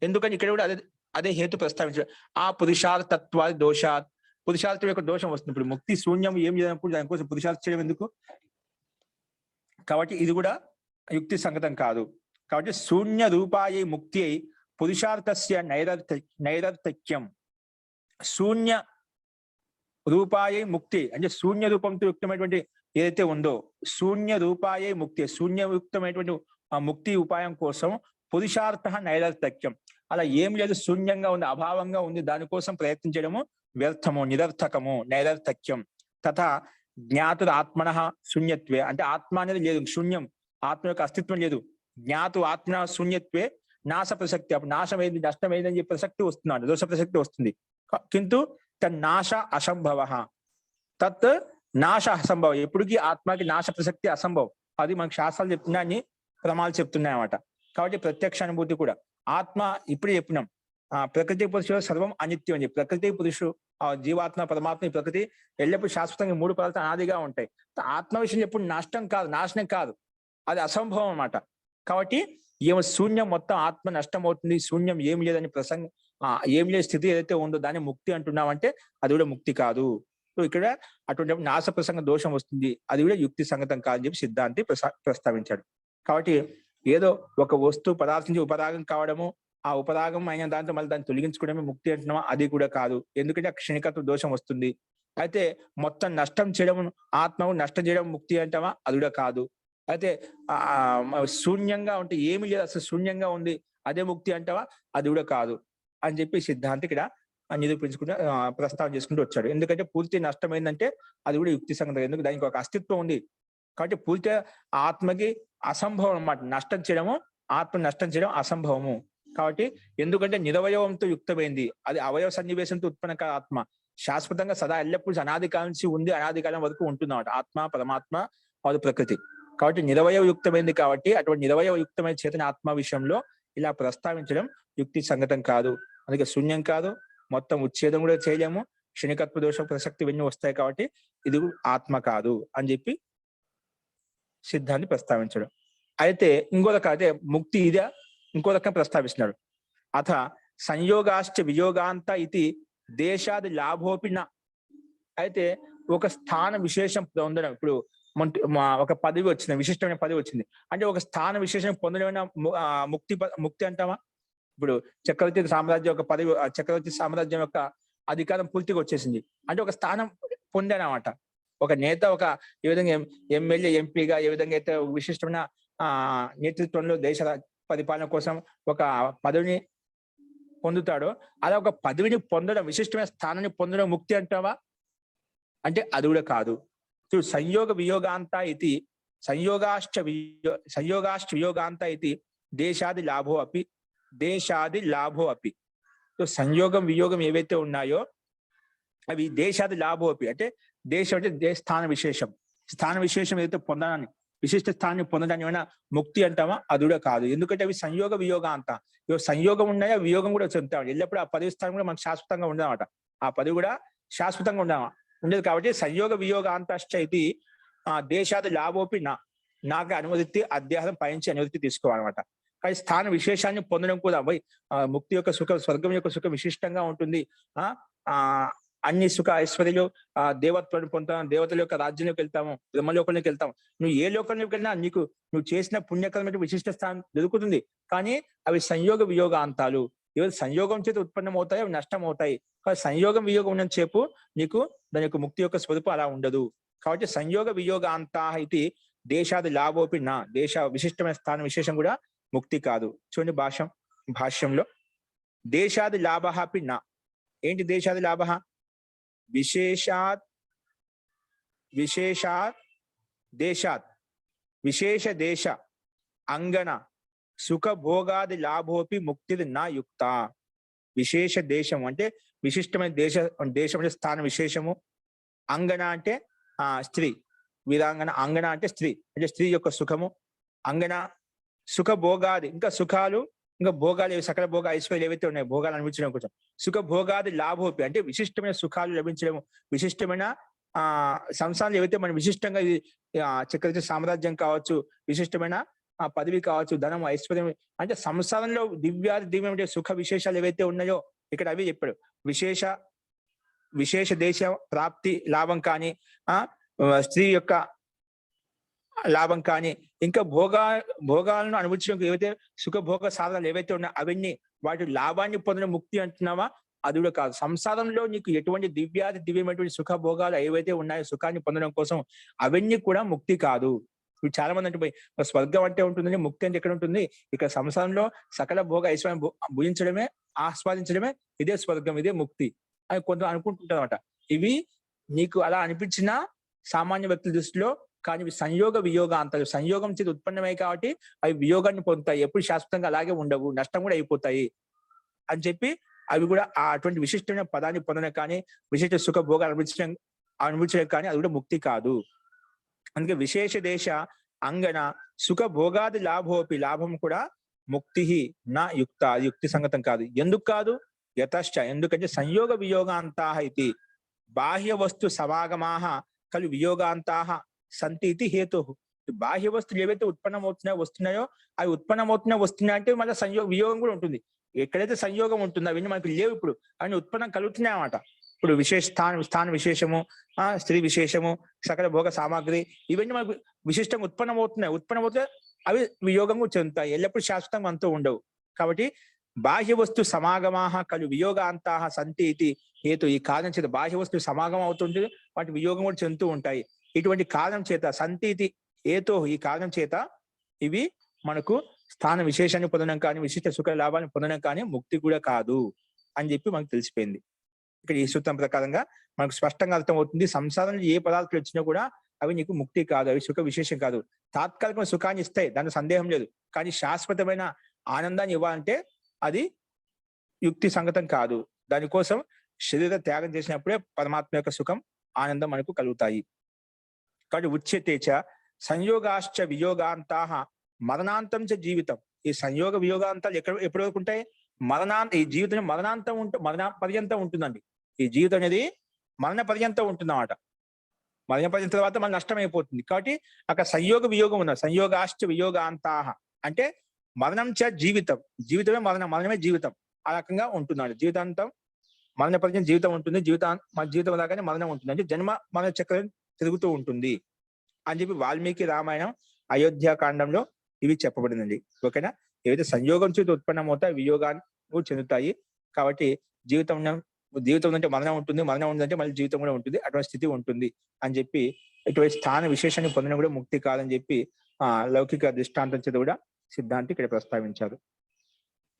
ఎందుకని ఇక్కడ కూడా అదే హేతు ప్రస్తావించారు. ఆ పురుషార్థత్వాది దోషాత్, పురుషార్థం యొక్క దోషం వస్తుంది. ఇప్పుడు ముక్తి శూన్యం ఏం చేయనప్పుడు దానికోసం పురుషార్థం చేయడం ఎందుకు? కాబట్టి ఇది కూడా యుక్తి సంగతం కాదు. కాబట్టి శూన్య రూపాయ ముక్తి అయి పురుషార్థస్య నైరర్థక్యం. శూన్య రూపాయ ముక్తి అంటే శూన్య రూపంతో యుక్తమైనటువంటి ఏదైతే ఉందో, శూన్య రూపాయ ముక్తి, శూన్యయుక్తమైనటువంటి ఆ ముక్తి ఉపాయం కోసం పురుషార్థ నైరర్థక్యం, అలా ఏం లేదు, శూన్యంగా ఉంది, అభావంగా ఉంది, దానికోసం ప్రయత్నించడము వ్యర్థము, నిరర్థకము, నైరర్థక్యం. తథా జ్ఞాతుడు ఆత్మన శూన్యత్వే, అంటే ఆత్మ అనేది లేదు, శూన్యం, ఆత్మ యొక్క అస్తిత్వం లేదు. జ్ఞాతు ఆత్మ శూన్యత్వే నాశ ప్రసక్తి, అప్పుడు నాశమైంది, నష్టమైంది అని చెప్పి ప్రసక్తి వస్తున్నాడు, దోష ప్రసక్తి వస్తుంది. కింటు తన్నాశ అసంభవ, తత్ నాశ అసంభవం, ఎప్పటికీ ఆత్మకి నాశ ప్రసక్తి అసంభవం, అది మనకు శాస్త్రాలు చెప్తున్నాయని ప్రమాణాలు చెప్తున్నాయి అన్నమాట. కాబట్టి ప్రత్యక్ష అనుభూతి కూడా ఆత్మ ఇప్పుడే చెప్పినాం, ప్రకృతి పురుషుడు సర్వం అనిత్యం అని చెప్పి, ప్రకృతి పురుషుడు జీవాత్మ పరమాత్మ ప్రకృతి ఎల్లప్పుడు శాశ్వతంగా మూడు పదార్థాలు అనాదిగా ఉంటాయి. ఆత్మ విషయం ఎప్పుడు నష్టం కాదు, నాశనం కాదు, అది అసంభవం అన్నమాట. కాబట్టి ఏమో శూన్యం, మొత్తం ఆత్మ నష్టం అవుతుంది, శూన్యం ఏం లేదని ప్రసంగం, ఏం లేని స్థితి ఏదైతే ఉందో దాన్ని ముక్తి అంటున్నామంటే అది కూడా ముక్తి కాదు. సో ఇక్కడ అటువంటి నాశ ప్రసంగ దోషం వస్తుంది, అది కూడా యుక్తి సంగతం కాదని చెప్పి సిద్ధాంతి ప్రస్తావించాడు. కాబట్టి ఏదో ఒక వస్తువు పదార్థం నుంచి ఉపరాగం కావడము, ఆ ఉపరాగం అయిన దాంతో మళ్ళీ దాన్ని తొలగించుకోవడమే ముక్తి అంటున్నామా, అది కూడా కాదు. ఎందుకంటే ఆ క్షణికత్వ దోషం వస్తుంది. అయితే మొత్తం నష్టం చేయడం, ఆత్మకు నష్టం చేయడం ముక్తి అంటావా, అది కూడా కాదు. అయితే శూన్యంగా ఉంటే ఏమి లేదు, అసలు శూన్యంగా ఉంది, అదే ముక్తి అంటావా, అది కూడా కాదు అని చెప్పి సిద్ధాంతి ఇక్కడ నిరూపించుకుంటూ ప్రస్తావన చేసుకుంటూ వచ్చాడు. ఎందుకంటే పూర్తి నష్టమైందంటే అది కూడా యుక్తి సంగతం, ఎందుకు దానికి ఒక అస్తిత్వం ఉంది. కాబట్టి పూర్తిగా ఆత్మకి అసంభవం అన్నమాట, నష్టం చేయడము, ఆత్మ నష్టం చేయడం అసంభవము. కాబట్టి ఎందుకంటే నిరవయవంతో యుక్తమైంది, అది అవయవ సన్నివేశంతో ఉత్పన్న కాదు. ఆత్మ శాశ్వతంగా సదా ఎల్లప్పుడూ అనాది కాలం నుంచి ఉంది, అనాది కాలం వరకు ఉంటున్నమాట ఆత్మ, పరమాత్మ, అది ప్రకృతి. కాబట్టి నిరవయవ యుక్తమైంది. కాబట్టి అటువంటి నిరవయవ యుక్తమైన చేతన ఆత్మ విషయంలో ఇలా ప్రస్తావించడం యుక్తి సంగతం కాదు. అందుకే శూన్యం కాదు, మొత్తం ఉచ్ఛేదం కూడా చేయలేము, క్షణికత్వ దోష ప్రసక్తి ఇవన్నీ వస్తాయి. కాబట్టి ఇది ఆత్మ కాదు అని చెప్పి సిద్ధాన్ని ప్రస్తావించడం. అయితే ఇంకో రకం, అయితే ముక్తి ఇదే ఇంకో రకం ప్రస్తావిస్తున్నాడు. అథ సంయోగాశ్చ వియోగాంత ఇది దేశాది లాభోపిన. అయితే ఒక స్థాన విశేషం పొందడం, ఇప్పుడు ఒక పదవి వచ్చింది, విశిష్టమైన పదవి వచ్చింది అంటే ఒక స్థాన విశేషం పొందడమైన ముక్తి అంటామా? ఇప్పుడు చక్రవర్తి సామ్రాజ్యం యొక్క పదవి, చక్రవర్తి సామ్రాజ్యం యొక్క అధికారం పూర్తిగా వచ్చేసింది అంటే ఒక స్థానం పొందానమాట. ఒక నేత ఒక ఏ విధంగా ఎమ్మెల్యే, ఎంపీగా ఏ విధంగా అయితే విశిష్టమైన నేతృత్వంలో దేశ పరిపాలన కోసం ఒక పదవిని పొందుతాడో అలా ఒక పదవిని పొందడం, విశిష్టమైన స్థానాన్ని పొందడం ముక్తి అంటావా అంటే అది కూడా కాదు. చూడు, సంయోగ వియోగాంత ఇది సంయోగాశ్చ వియోగాంత ఇది దేశాది లాభో అపి దేశాది లాభో అపి. సో సంయోగం వియోగం ఏవైతే ఉన్నాయో అవి దేశాది లాభో అపి అంటే దేశం అంటే స్థాన విశేషం. స్థాన విశేషం ఏదైతే పొందడాన్ని, విశిష్ట స్థానాన్ని పొందడాన్ని ఏమైనా ముక్తి అంటామా అది కూడా కాదు. ఎందుకంటే అవి సంయోగ వియోగాంత. సంయోగం ఉన్నాయా వియోగం కూడా చెందుతాడు. ఎల్లప్పుడూ ఆ పదవి స్థానం కూడా మనకు శాశ్వతంగా ఉండదన్నమాట. ఆ పదవి కూడా శాశ్వతంగా ఉండదు. కాబట్టి సంయోగ వియోగాంతశ్చ ఇది దేశాది లాభోపి నాకు అనుమతి అధ్యాసం పయించి అనుమతి తీసుకోవాలన్నమాట. కానీ స్థాన విశేషాన్ని పొందడం కూడా ముక్తి యొక్క సుఖం, స్వర్గం యొక్క సుఖం విశిష్టంగా ఉంటుంది. అన్ని సుఖ ఐశ్వర్యాలు దేవత్వాన్ని పొందుతాం, దేవతల యొక్క రాజ్యంలోకి వెళ్తాము, బ్రహ్మలోకంలోకి వెళ్తాం. నువ్వు ఏ లోకంలోకి వెళ్ళినా నీకు నువ్వు చేసిన పుణ్యకరమైన విశిష్ట స్థానం దొరుకుతుంది. కానీ అవి సంయోగ వియోగాంతాలు. ఏవైతే సంయోగం చేత ఉత్పన్నం అవుతాయో అవి నష్టం అవుతాయి. కానీ సంయోగం వియోగం ఉన్న చేపు నీకు దాని యొక్క ముక్తి యొక్క స్వరూపం అలా ఉండదు. కాబట్టి సంయోగ వియోగాంతా ఇది దేశాది లాభోపి దేశ విశిష్టమైన స్థానం విశేషం కూడా ముక్తి కాదు. చూడండి భాష్యంలో దేశాది లాభ అపి ఏంటి దేశాది లాభ? విశేషాత్ దేశాత్ విశేష దేశ అంగన సుఖ భోగాది లాభోపి ముక్తి నా యుక్త. విశేష దేశం అంటే విశిష్టమైన దేశం అంటే స్థాన విశేషము. అంగన అంటే స్త్రీ, వీరాంగన. అంగన అంటే స్త్రీ, అంటే స్త్రీ యొక్క సుఖము. అంగన సుఖ భోగాది, ఇంకా సుఖాలు, ఇంకా భోగాలు, సకల భోగ ఐశ్వర్యాలు ఏవైతే ఉన్నాయో భోగాలు అనిపించడం కోసం. సుఖ భోగాది లాభోపి అంటే విశిష్టమైన సుఖాలు లభించడము, విశిష్టమైన సంసారాలు ఏవైతే మనం విశిష్టంగా చక్రవర్తి సామ్రాజ్యం కావచ్చు, విశిష్టమైన పదవి కావచ్చు, ధనం, ఐశ్వర్యం, అంటే సంసారంలో దివ్యమైన సుఖ విశేషాలు ఏవైతే ఉన్నాయో ఇక్కడ అవి చెప్పాడు. విశేష దేశ ప్రాప్తి లాభం కానీ, స్త్రీ యొక్క లాభం కానీ, ఇంకా భోగాలను అనుభవించడానికి ఏవైతే సుఖ భోగ సాధనాలు ఏవైతే ఉన్నాయో అవన్నీ వాటి లాభాన్ని పొందిన ముక్తి అంటున్నావా అది కూడా కాదు. సంసారంలో నీకు ఎటువంటి దివ్యమైనటువంటి సుఖ భోగాలు ఏవైతే ఉన్నాయో సుఖాన్ని పొందడం కోసం అవన్నీ కూడా ముక్తి కాదు. ఇప్పుడు చాలా మంది అంటే స్వర్గం అంటే ఉంటుందని, ముక్తి అంటే ఎక్కడ ఉంటుంది? ఇక్కడ సంసారంలో సకల భోగ ఐశ్వర్యం భుజించడమే, ఆస్వాదించడమే ఇదే స్వర్గం, ఇదే ముక్తి అని కొంత అనుకుంటుంటారు అనమాట. ఇవి నీకు అలా అనిపించిన సామాన్య వ్యక్తుల దృష్టిలో, కానీ సంయోగ వియోగాంతాలు సంయోగం చేతి ఉత్పన్నమై కాబట్టి అవి వియోగాన్ని పొందుతాయి. ఎప్పుడు శాశ్వతంగా అలాగే ఉండవు, నష్టం కూడా అయిపోతాయి అని చెప్పి అవి కూడా అటువంటి విశిష్టమైన పదాన్ని పొందడం కానీ, విశిష్ట సుఖ భోగాలు అనుభవించడం కానీ అది కూడా ముక్తి కాదు. అందుకే విశేష దేశ అంగన సుఖ భోగాది లాభోపి, లాభం కూడా ముక్తి నా యుక్త, అది యుక్తి సంగతం కాదు. ఎందుకు కాదు? యతశ్చ, ఎందుకంటే సంయోగ వియోగాంతా ఇది బాహ్య వస్తు సమాగమాహ కలు వియోగాంతాహ సంతి ఇది హేతు. బాహ్య వస్తువులు ఏవైతే వస్తున్నాయో అవి వస్తున్నాయి అంటే మళ్ళీ వియోగం కూడా ఉంటుంది. ఎక్కడైతే సంయోగం ఉంటుందో అవన్నీ మనకు లేవు, ఇప్పుడు అవన్నీ ఉత్పన్నం కలుగుతున్నాయి అన్నమాట. ఇప్పుడు స్థాన విశేషము, స్త్రీ విశేషము, సకల భోగ సామాగ్రి ఇవన్నీ మనకు విశిష్టంగా ఉత్పన్నమవుతే అవి వియోగంగా చెందుతాయి. ఎల్లప్పుడూ శాశ్వతంగా అంతూ ఉండవు. కాబట్టి బాహ్య వస్తు సమాగమాహ కలు వియోగాంతాహ సంతి ఇది హేతు. ఈ కారణం చేత బాహ్య వస్తువు సమాగమం అవుతుంది, వాటి వియోగం కూడా చెందుతూ ఉంటాయి. ఇటువంటి కారణం చేత సంతి ఇది హేతు, ఈ కారణం చేత ఇవి మనకు స్థాన విశేషాన్ని పొందడం కానీ, విశిష్ట సుఖ లాభాన్ని పొందడం కానీ ముక్తి కూడా కాదు అని చెప్పి మనకు తెలిసిపోయింది. ఇక్కడ ఈ సూత్రం ప్రకారంగా మనకు స్పష్టంగా అర్థమవుతుంది. సంసారంలో ఏ పదార్థాలు వచ్చినా కూడా అవి నీకు ముక్తి కాదు, అవి సుఖ విశేషం కాదు. తాత్కాలికమైన సుఖాన్ని ఇస్తాయి, దాంట్లో సందేహం లేదు. కానీ శాశ్వతమైన ఆనందాన్ని ఇవ్వాలంటే అది యుక్తి సంగతం కాదు. దానికోసం శరీర త్యాగం చేసినప్పుడే పరమాత్మ యొక్క సుఖం, ఆనందం మనకు కలుగుతాయి. కాబట్టి ఉచ్యతేచ సంయోగాశ్చ వియోగాంతాహ మరణాంతం చ జీవితం. ఈ సంయోగ వియోగాంతాలు ఎప్పటి వరకు ఉంటాయి? ఈ జీవితం మరణ పర్యంతం ఉంటుందండి. ఈ జీవితం అనేది మరణ పర్యంతం ఉంటుందన్నమాట. మరణ పర్యంతం తర్వాత మన నష్టం అయిపోతుంది. కాబట్టి అక్కడ సంయోగ వియోగం ఉన్నది. సంయోగాశ్చ వియోగాంతాహ అంటే మరణం చ జీవితం, జీవితమే మరణమే జీవితం, ఆ రకంగా ఉంటున్నాడు. జీవితాంతం మరణ పర్యంతం జీవితం ఉంటుంది, మన జీవితం దాకానే మరణం ఉంటుంది. అంటే జన్మ మరణ చక్రం తిరుగుతూ ఉంటుంది అని చెప్పి వాల్మీకి రామాయణం అయోధ్యాకాండంలో ఇవి చెప్పబడిందండి. ఓకేనా? ఏవైతే సంయోగం చేతి ఉత్పన్నమవుతాయి వియోగాన్ని చెందుతాయి. కాబట్టి జీవితం అంటే మరణం ఉంటుంది, మరణం ఉందంటే మళ్ళీ జీవితం కూడా ఉంటుంది, అటువంటి స్థితి ఉంటుంది అని చెప్పి ఇటువంటి స్థాన విశేషాన్ని పొందడం కూడా ముక్తి కాదని చెప్పి లౌకిక దృష్టాంతం చేత కూడా సిద్ధాంతి ఇక్కడ ప్రస్తావించారు.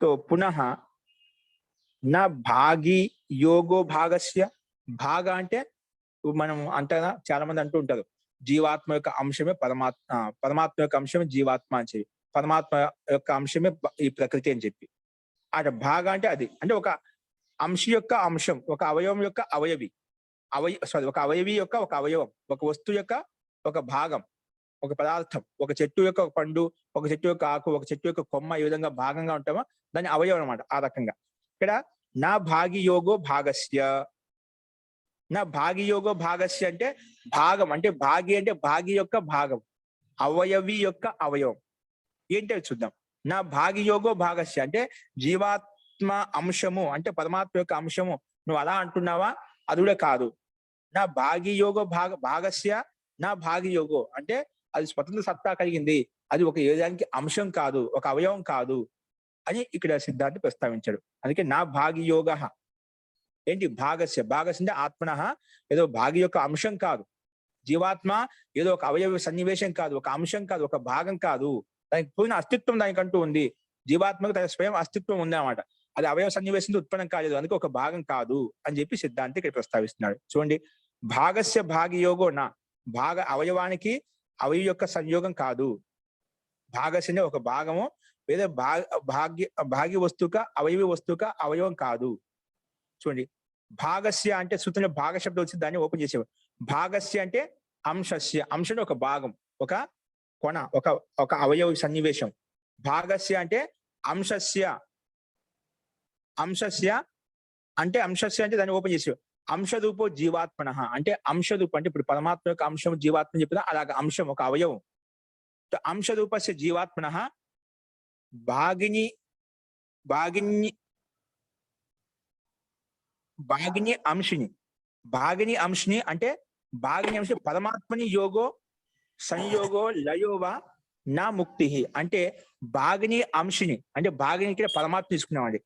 తో పునః నా భాగి యోగో భాగస్య. భాగ అంటే మనం అంటగా చాలా మంది అంటూ ఉంటారు, జీవాత్మ యొక్క అంశమే పరమాత్మ యొక్క అంశమే జీవాత్మ అని చెప్పి, పరమాత్మ యొక్క అంశమే ఈ ప్రకృతి అని చెప్పి. అట భాగ అంటే అది, అంటే ఒక అంశ యొక్క అంశం, ఒక అవయవం యొక్క అవయవి, ఒక అవయవి యొక్క ఒక అవయవం, ఒక వస్తువు యొక్క ఒక భాగం, ఒక పదార్థం, ఒక చెట్టు యొక్క ఒక పండు, ఒక చెట్టు యొక్క ఆకు, ఒక చెట్టు యొక్క కొమ్మ, ఈ విధంగా భాగంగా ఉంటామో దాని అవయవం అనమాట. ఆ రకంగా ఇక్కడ నా భాగి యోగో భాగస్య. నా భాగి యోగో భాగస్య అంటే భాగం, అంటే భాగి అంటే భాగి యొక్క భాగం, అవయవి యొక్క అవయవం ఏంటో చూద్దాం. నా భాగి యోగో భాగస్య అంటే జీవాత్మ అంశము, అంటే పరమాత్మ యొక్క అంశము. నువ్వు అలా అంటున్నావా? అది కూడా కాదు. నా భాగి యోగో భాగస్య, నా భాగి యోగో అంటే అది స్వతంత్ర సత్తా కలిగింది, అది ఒక ఏదానికి అంశం కాదు, ఒక అవయవం కాదు అని ఇక్కడ సిద్ధాంతి ప్రస్తావించాడు. అందుకే నా భాగి యోగ ఏంటి? భాగస్య. భాగస్య అంటే ఆత్మన, ఏదో భాగి యొక్క అంశం కాదు. జీవాత్మ ఏదో ఒక అవయవ సన్నివేశం కాదు, ఒక అంశం కాదు, ఒక భాగం కాదు. దానికి పూర్ణ అస్తిత్వం దానికంటూ ఉంది. జీవాత్మకు తన స్వయం అస్తిత్వం ఉంది అన్నమాట. అది అవయవ సన్నివేశంతో ఉత్పన్నం కాలేదు, అందుకే ఒక భాగం కాదు అని చెప్పి సిద్ధాంతి ఇక్కడ ప్రస్తావిస్తున్నాడు. చూడండి, భాగస్య భాగి యోగో నా. భాగ అవయవానికి అవయవ యొక్క సంయోగం కాదు. భాగస్య ఒక భాగము, లేదా భాగ్య వస్తుక అవయవి వస్తుక అవయవం కాదు. చూడండి, భాగస్య అంటే సూత్రంలో భాగ శబ్దం వచ్చి దాన్ని ఓపెన్ చేసేవాడు. భాగస్య అంటే అంశస్య. అంశం ఒక భాగం, ఒక కొన, ఒక అవయవ సన్నివేశం. భాగస్య అంటే అంశస్య. అంశస్య అంటే దాన్ని ఓపెన్ చేసేవాడు. అంశరూపో జీవాత్మన అంటే అంశరూపం అంటే ఇప్పుడు పరమాత్మ యొక్క అంశం జీవాత్మ చెప్పిన అలాగ అంశం ఒక అవయవం. అంశరూపస్య జీవాత్మన భాగిని అంశిని. భాగిని అంశిని అంటే భాగిని అంశ పరమాత్మని యోగో సంయోగో లయోవా నా ముక్తి అంటే భాగిని అంశిని అంటే భాగిని ఇక్కడ పరమాత్మ తీసుకున్నామండి.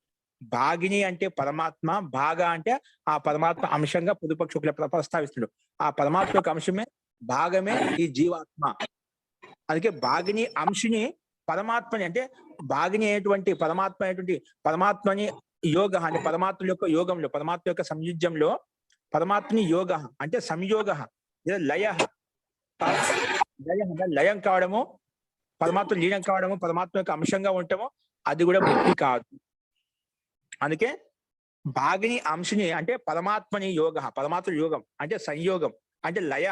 భాగిని అంటే పరమాత్మ, భాగ అంటే ఆ పరమాత్మ అంశంగా పొదుపక్షుల ప్రస్తావిస్తున్నాడు. ఆ పరమాత్మ యొక్క అంశమే భాగమే ఈ జీవాత్మ. అందుకే భాగిని అంశిని పరమాత్మని అంటే భాగిని అయినటువంటి పరమాత్మ అయినటువంటి పరమాత్మని యోగ అంటే పరమాత్మ యొక్క యోగంలో, పరమాత్మ యొక్క సంయుజ్యంలో పరమాత్మని యోగ అంటే సంయోగ లేదా లయం కావడము, పరమాత్మ లీనం కావడము, పరమాత్మ యొక్క అంశంగా ఉండటము, అది కూడా ముక్తి కాదు. అందుకే భాగిని అంశని అంటే పరమాత్మని యోగ, పరమాత్మ యోగం అంటే సంయోగం అంటే లయ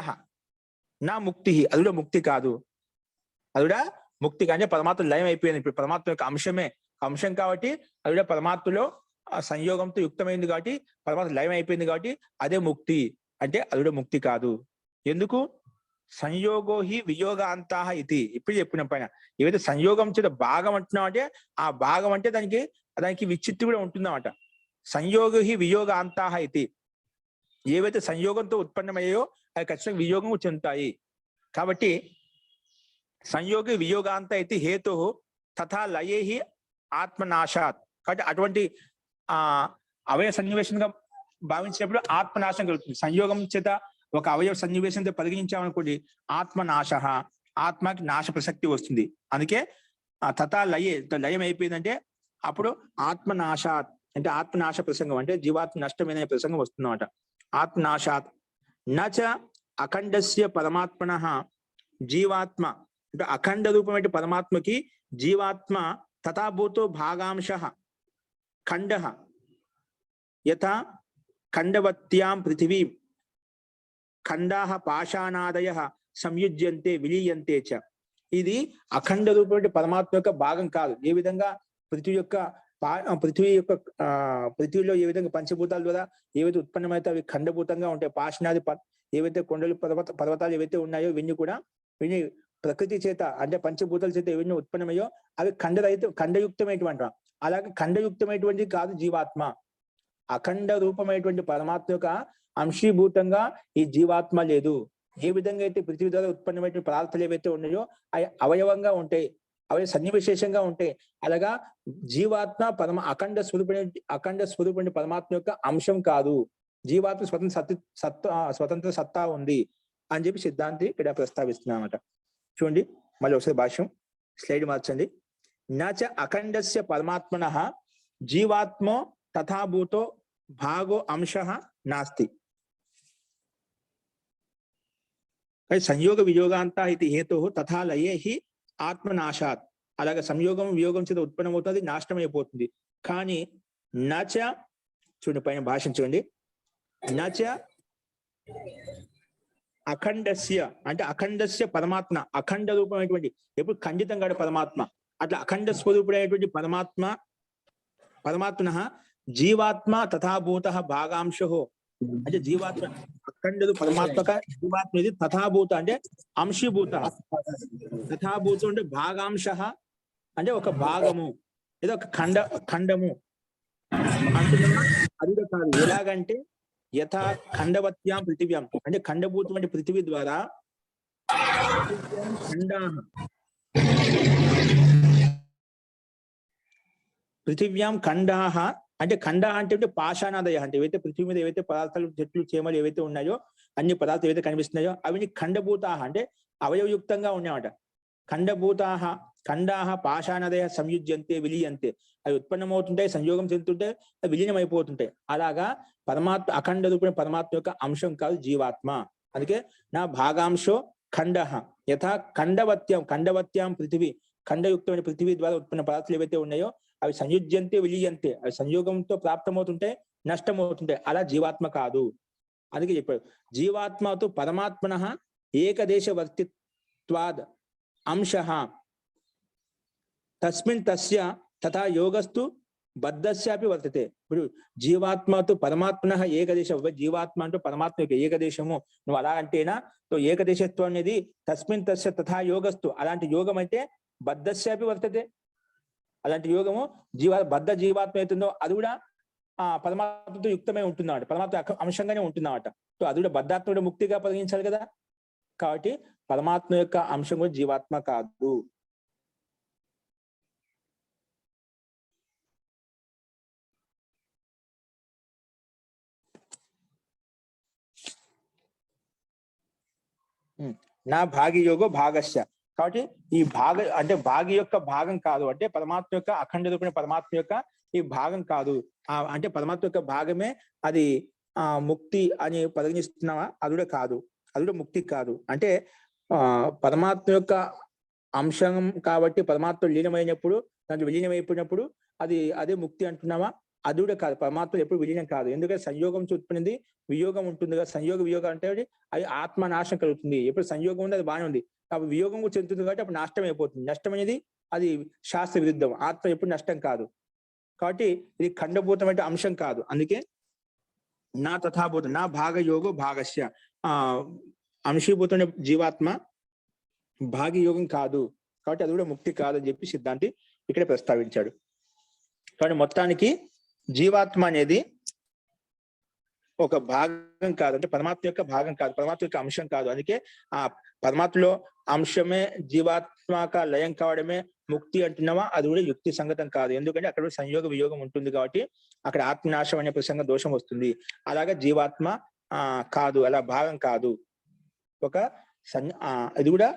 నా ముక్తి, అది కూడా ముక్తి కాదు. అది కూడా ముక్తి అంటే పరమాత్మ లయం అయిపోయింది. ఇప్పుడు పరమాత్మ యొక్క అంశమే అంశం కాబట్టి అది కూడా పరమాత్మలో సంయోగంతో యుక్తమైంది కాబట్టి పరమాత్మ లయం అయిపోయింది కాబట్టి అదే ముక్తి. అంటే అది కూడా ముక్తి కాదు. ఎందుకు? సంయోగో హి వియోగాంతా ఇది. ఇప్పుడు చెప్పిన పైన ఏవైతే సంయోగం చేత భాగం అంటున్నాం అంటే ఆ భాగం అంటే దానికి విచ్చిత్తి కూడా ఉంటుందన్నమాట. సంయోగో హి వియోగాంతా ఇది. ఏవైతే సంయోగంతో ఉత్పన్నమయ్యాయో అవి ఖచ్చితంగా వియోగం చెందుతాయి. కాబట్టి సంయోగి వియోగాంత అయితే హేతు తథా లయేహి ఆత్మనాశాత్. కాబట్టి అటువంటి అవయవ సన్నివేశంగా భావించినప్పుడు ఆత్మనాశం కలుగుతుంది. సంయోగం చేత ఒక అవయవ సన్నివేశంతో పరిగణించామనుకోండి, ఆత్మనాశ, ఆత్మకి నాశ ప్రసక్తి వస్తుంది. అందుకే తథా లయం అయిపోయిందంటే అప్పుడు ఆత్మనాశాత్ అంటే ఆత్మనాశ ప్రసంగం అంటే జీవాత్మ నష్టమైన ప్రసంగం వస్తుందన్నమాట. ఆత్మనాశాత్ నచ అఖండస్య పరమాత్మన జీవాత్మ అంటే అఖండ రూపమైన పరమాత్మకి జీవాత్మ తథాభూతో భాగాంశ ఖండ యథా ఖండవత్యాం పృథివీ ఖండాః పాషాణాదయ సంయుజ్యంతే విలీయంతే చ. ఇది అఖండ రూపమైన పరమాత్మ యొక్క భాగం కాదు. ఏ విధంగా పృథ్వీలో ఏ విధంగా పంచభూతాల ద్వారా ఏవైతే ఉత్పన్నమైతే అవి ఖండభూతంగా ఉంటాయి. పాషాణాది ఏవైతే కొండలు పర్వతాలు ఏవైతే ఉన్నాయో ఇవన్నీ కూడా ప్రకృతి చేత అంటే పంచభూతాల చేత ఏవన్నీ ఉత్పన్నమయ్యో అవి ఖండయుక్తమైనటువంటి. అలాగే ఖండయుక్తమైనటువంటి కాదు జీవాత్మ. అఖండ రూపమైనటువంటి పరమాత్మ యొక్క అంశీభూతంగా ఈ జీవాత్మ లేదు. ఏ విధంగా అయితే పృథ్వీ ద్వారా ఉత్పన్నమైన పదార్థాలు ఏవైతే ఉన్నాయో అవి అవయవంగా ఉంటాయి, అవి సన్నివిశేషంగా ఉంటాయి. అలాగా జీవాత్మ అఖండ స్వరూపమైన పరమాత్మ యొక్క అంశం కాదు. జీవాత్మ స్వతంత్ర సత్తా ఉంది అని చెప్పి సిద్ధాంతి ఇక్కడ ప్రస్తావిస్తున్నామట. చూడండి మళ్ళీ ఒకసారి భాష్యం, స్లైడ్ మార్చండి. నచ అఖండస్య పరమాత్మన జీవాత్మ తథాభూతో భాగో అంశః నాస్తి. సంయోగ వియోగాంత ఇది హేతు తథా లయే హి ఆత్మనాశాత్. అలాగే సంయోగం వియోగం చేత ఉత్పన్నమవుతుంది, నాశనం అయిపోతుంది. కానీ నచ, చూడండి పైన భాషను చూడండి, నచ అఖండస్య అంటే అఖండస్య పరమాత్మ, అఖండ రూపమైనటువంటి ఎప్పుడు ఖండితం కాదు పరమాత్మ, అట్లా అఖండ స్వరూపుడైనటువంటి పరమాత్మన జీవాత్మ తథాభూత భాగాంశో. అంటే జీవాత్మ అఖండదు పరమాత్మక, జీవాత్మ ఇది తథాభూత అంటే అంశీభూత, తథాభూత అంటే భాగాంశ అంటే ఒక భాగము, ఏదో ఒక ఖండము అంటున్నా. అది కాదు, ఎలాగంటే యథా ఖండవత్యాం పృథివ్యాం అంటే ఖండభూతం అంటే పృథివీ ద్వారా పృథివ్యాం ఖండాహ అంటే ఖండ అంటే పాషాణాదయ అంటే ఏవైతే పృథివీ మీద ఏవైతే పదార్థాలు, చెట్లు చేమలు ఏవైతే ఉన్నాయో, అన్ని పదార్థాలు ఏవైతే కనిపిస్తున్నాయో అవి ఖండభూతాహ అంటే అవయవయుక్తంగా ఉన్నాయన్నమాట. ఖండభూతాహ ఖండాహ పాషాణాదయ సంయుజ్యంతే విలీయంతే, అవి ఉత్పన్నమవుతుంటాయి, సంయోగం చెందుతుంటాయి, అవి విలీనం అయిపోతుంటాయి. అలాగా పరమాత్మ అఖండ రూపమైన పరమాత్మ యొక్క అంశం కాదు జీవాత్మ. అందుకే నా భాగాంశో ఖండ యథా ఖండవత్యాం పృథివీ, ఖండయుక్తమైన పృథివీ ద్వారా ఉత్పన్న పదార్థాలు ఏవైతే ఉన్నాయో అవి సంయుజ్యంతే విలీయంతే, అవి సంయోగంతో ప్రాప్తమవుతుంటాయి, నష్టమవుతుంటాయి. అలా జీవాత్మ కాదు. అందుకే చెప్పాడు జీవాత్మతో పరమాత్మన ఏకదేశ వర్తిత్వాద్ అంశః తస్మిన్ తస్య తథా యోగస్తు బద్ధస్యాపి వర్తతే. ఇప్పుడు జీవాత్మతో పరమాత్మన ఏకదేశ, జీవాత్మ అంటూ పరమాత్మ యొక్క ఏకదేశము, నువ్వు అలా అంటేనా ఏకదేశత్వం అనేది తస్మిన్ తస్య తథా యోగస్తు, అలాంటి యోగం అయితే బద్ధస్యాపి వర్తతే, అలాంటి యోగము బద్ధ జీవాత్మ అవుతుందో అది కూడా పరమాత్మతో యుక్తమై ఉంటున్నాడు, పరమాత్మ అంశంగానే ఉంటున్నామట. సో అది కూడా బద్ధాత్మ ముక్తిగా పరిగణించాలి కదా. కాబట్టి పరమాత్మ యొక్క అంశం కూడా జీవాత్మ కాదు. నా భాగ్యయోగో భాగస్య. కాబట్టి ఈ అంటే భాగి యొక్క భాగం కాదు, అంటే పరమాత్మ యొక్క అఖండ రూపమైన పరమాత్మ యొక్క ఈ భాగం కాదు. అంటే పరమాత్మ యొక్క భాగమే అది ముక్తి అని పరిగణిస్తున్నావా, అది కూడా కాదు, అది కూడా ముక్తి కాదు. అంటే పరమాత్మ యొక్క అంశం కాబట్టి పరమాత్మ లీనమైనప్పుడు, దాంట్లో విలీనమైపోయినప్పుడు అదే ముక్తి అంటున్నావా, అది కూడా కాదు. పరమాత్మ ఎప్పుడు విలీనం కాదు, ఎందుకంటే సంయోగం ఉత్పన్నది, వియోగం ఉంటుంది కదా. సంయోగ వియోగం అంటే అది ఆత్మ నాశనం కలుగుతుంది. ఎప్పుడు సంయోగం ఉంది అది బాగానే ఉంది, కాబట్టి వియోగం కూడా చెందుతుంది కాబట్టి అప్పుడు నష్టం అయిపోతుంది. నష్టం అనేది అది శాస్త్ర విరుద్ధం, ఆత్మ ఎప్పుడు నష్టం కాదు. కాబట్టి ఇది ఖండభూతమైన అంశం కాదు. అందుకే నా తథాభూతం నా భాగయోగో భాగస్య, అంశీభూతమైన జీవాత్మ భాగ్యయోగం కాదు, కాబట్టి అది కూడా ముక్తి కాదు అని చెప్పి సిద్ధాంతి ఇక్కడ ప్రస్తావించాడు. కాబట్టి మొత్తానికి జీవాత్మ అనేది ఒక భాగం కాదు, అంటే పరమాత్మ యొక్క భాగం కాదు, పరమాత్మ యొక్క అంశం కాదు. అందుకే ఆ పరమాత్మలో అంశమే జీవాత్మక లయం కావడమే ముక్తి అంటున్నావా, అది కూడా యుక్తి సంగతం కాదు. ఎందుకంటే అక్కడ సంయోగ వియోగం ఉంటుంది కాబట్టి అక్కడ ఆత్మనాశం అనే ప్రసంగ దోషం వస్తుంది. అలాగా జీవాత్మ కాదు, అలా భాగం కాదు. ఒక ఇది కూడా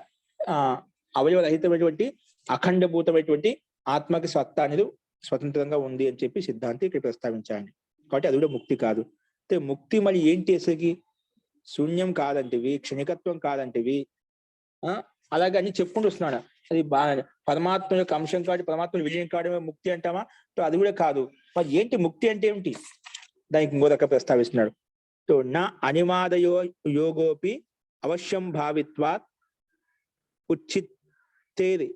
అవయవరహితమైనటువంటి అఖండభూతమైనటువంటి ఆత్మకి సత్తా అనేది స్వతంత్రంగా ఉంది అని చెప్పి సిద్ధాంతి ఇక్కడ ప్రస్తావించాలి. కాబట్టి అది కూడా ముక్తి కాదు. అంటే ముక్తి మరి ఏంటి, అసలుకి శూన్యం కాదంటివి, క్షణికత్వం కాదంటివి, అలాగే అని చెప్పుకుంటూ వస్తున్నాడు. అది పరమాత్మ యొక్క అంశం కాదు, పరమాత్మ విలీనం కావడమే ముక్తి అంటామా, అది కూడా కాదు. మరి ఏంటి ముక్తి అంటే ఏమిటి, దానికి ఇంకో రకంగా ప్రస్తావిస్తున్నాడు. సో నా అనిమాదయో యోగోపి అవశ్యం భావిత్వాత్ ఉచ్చిత్తేరి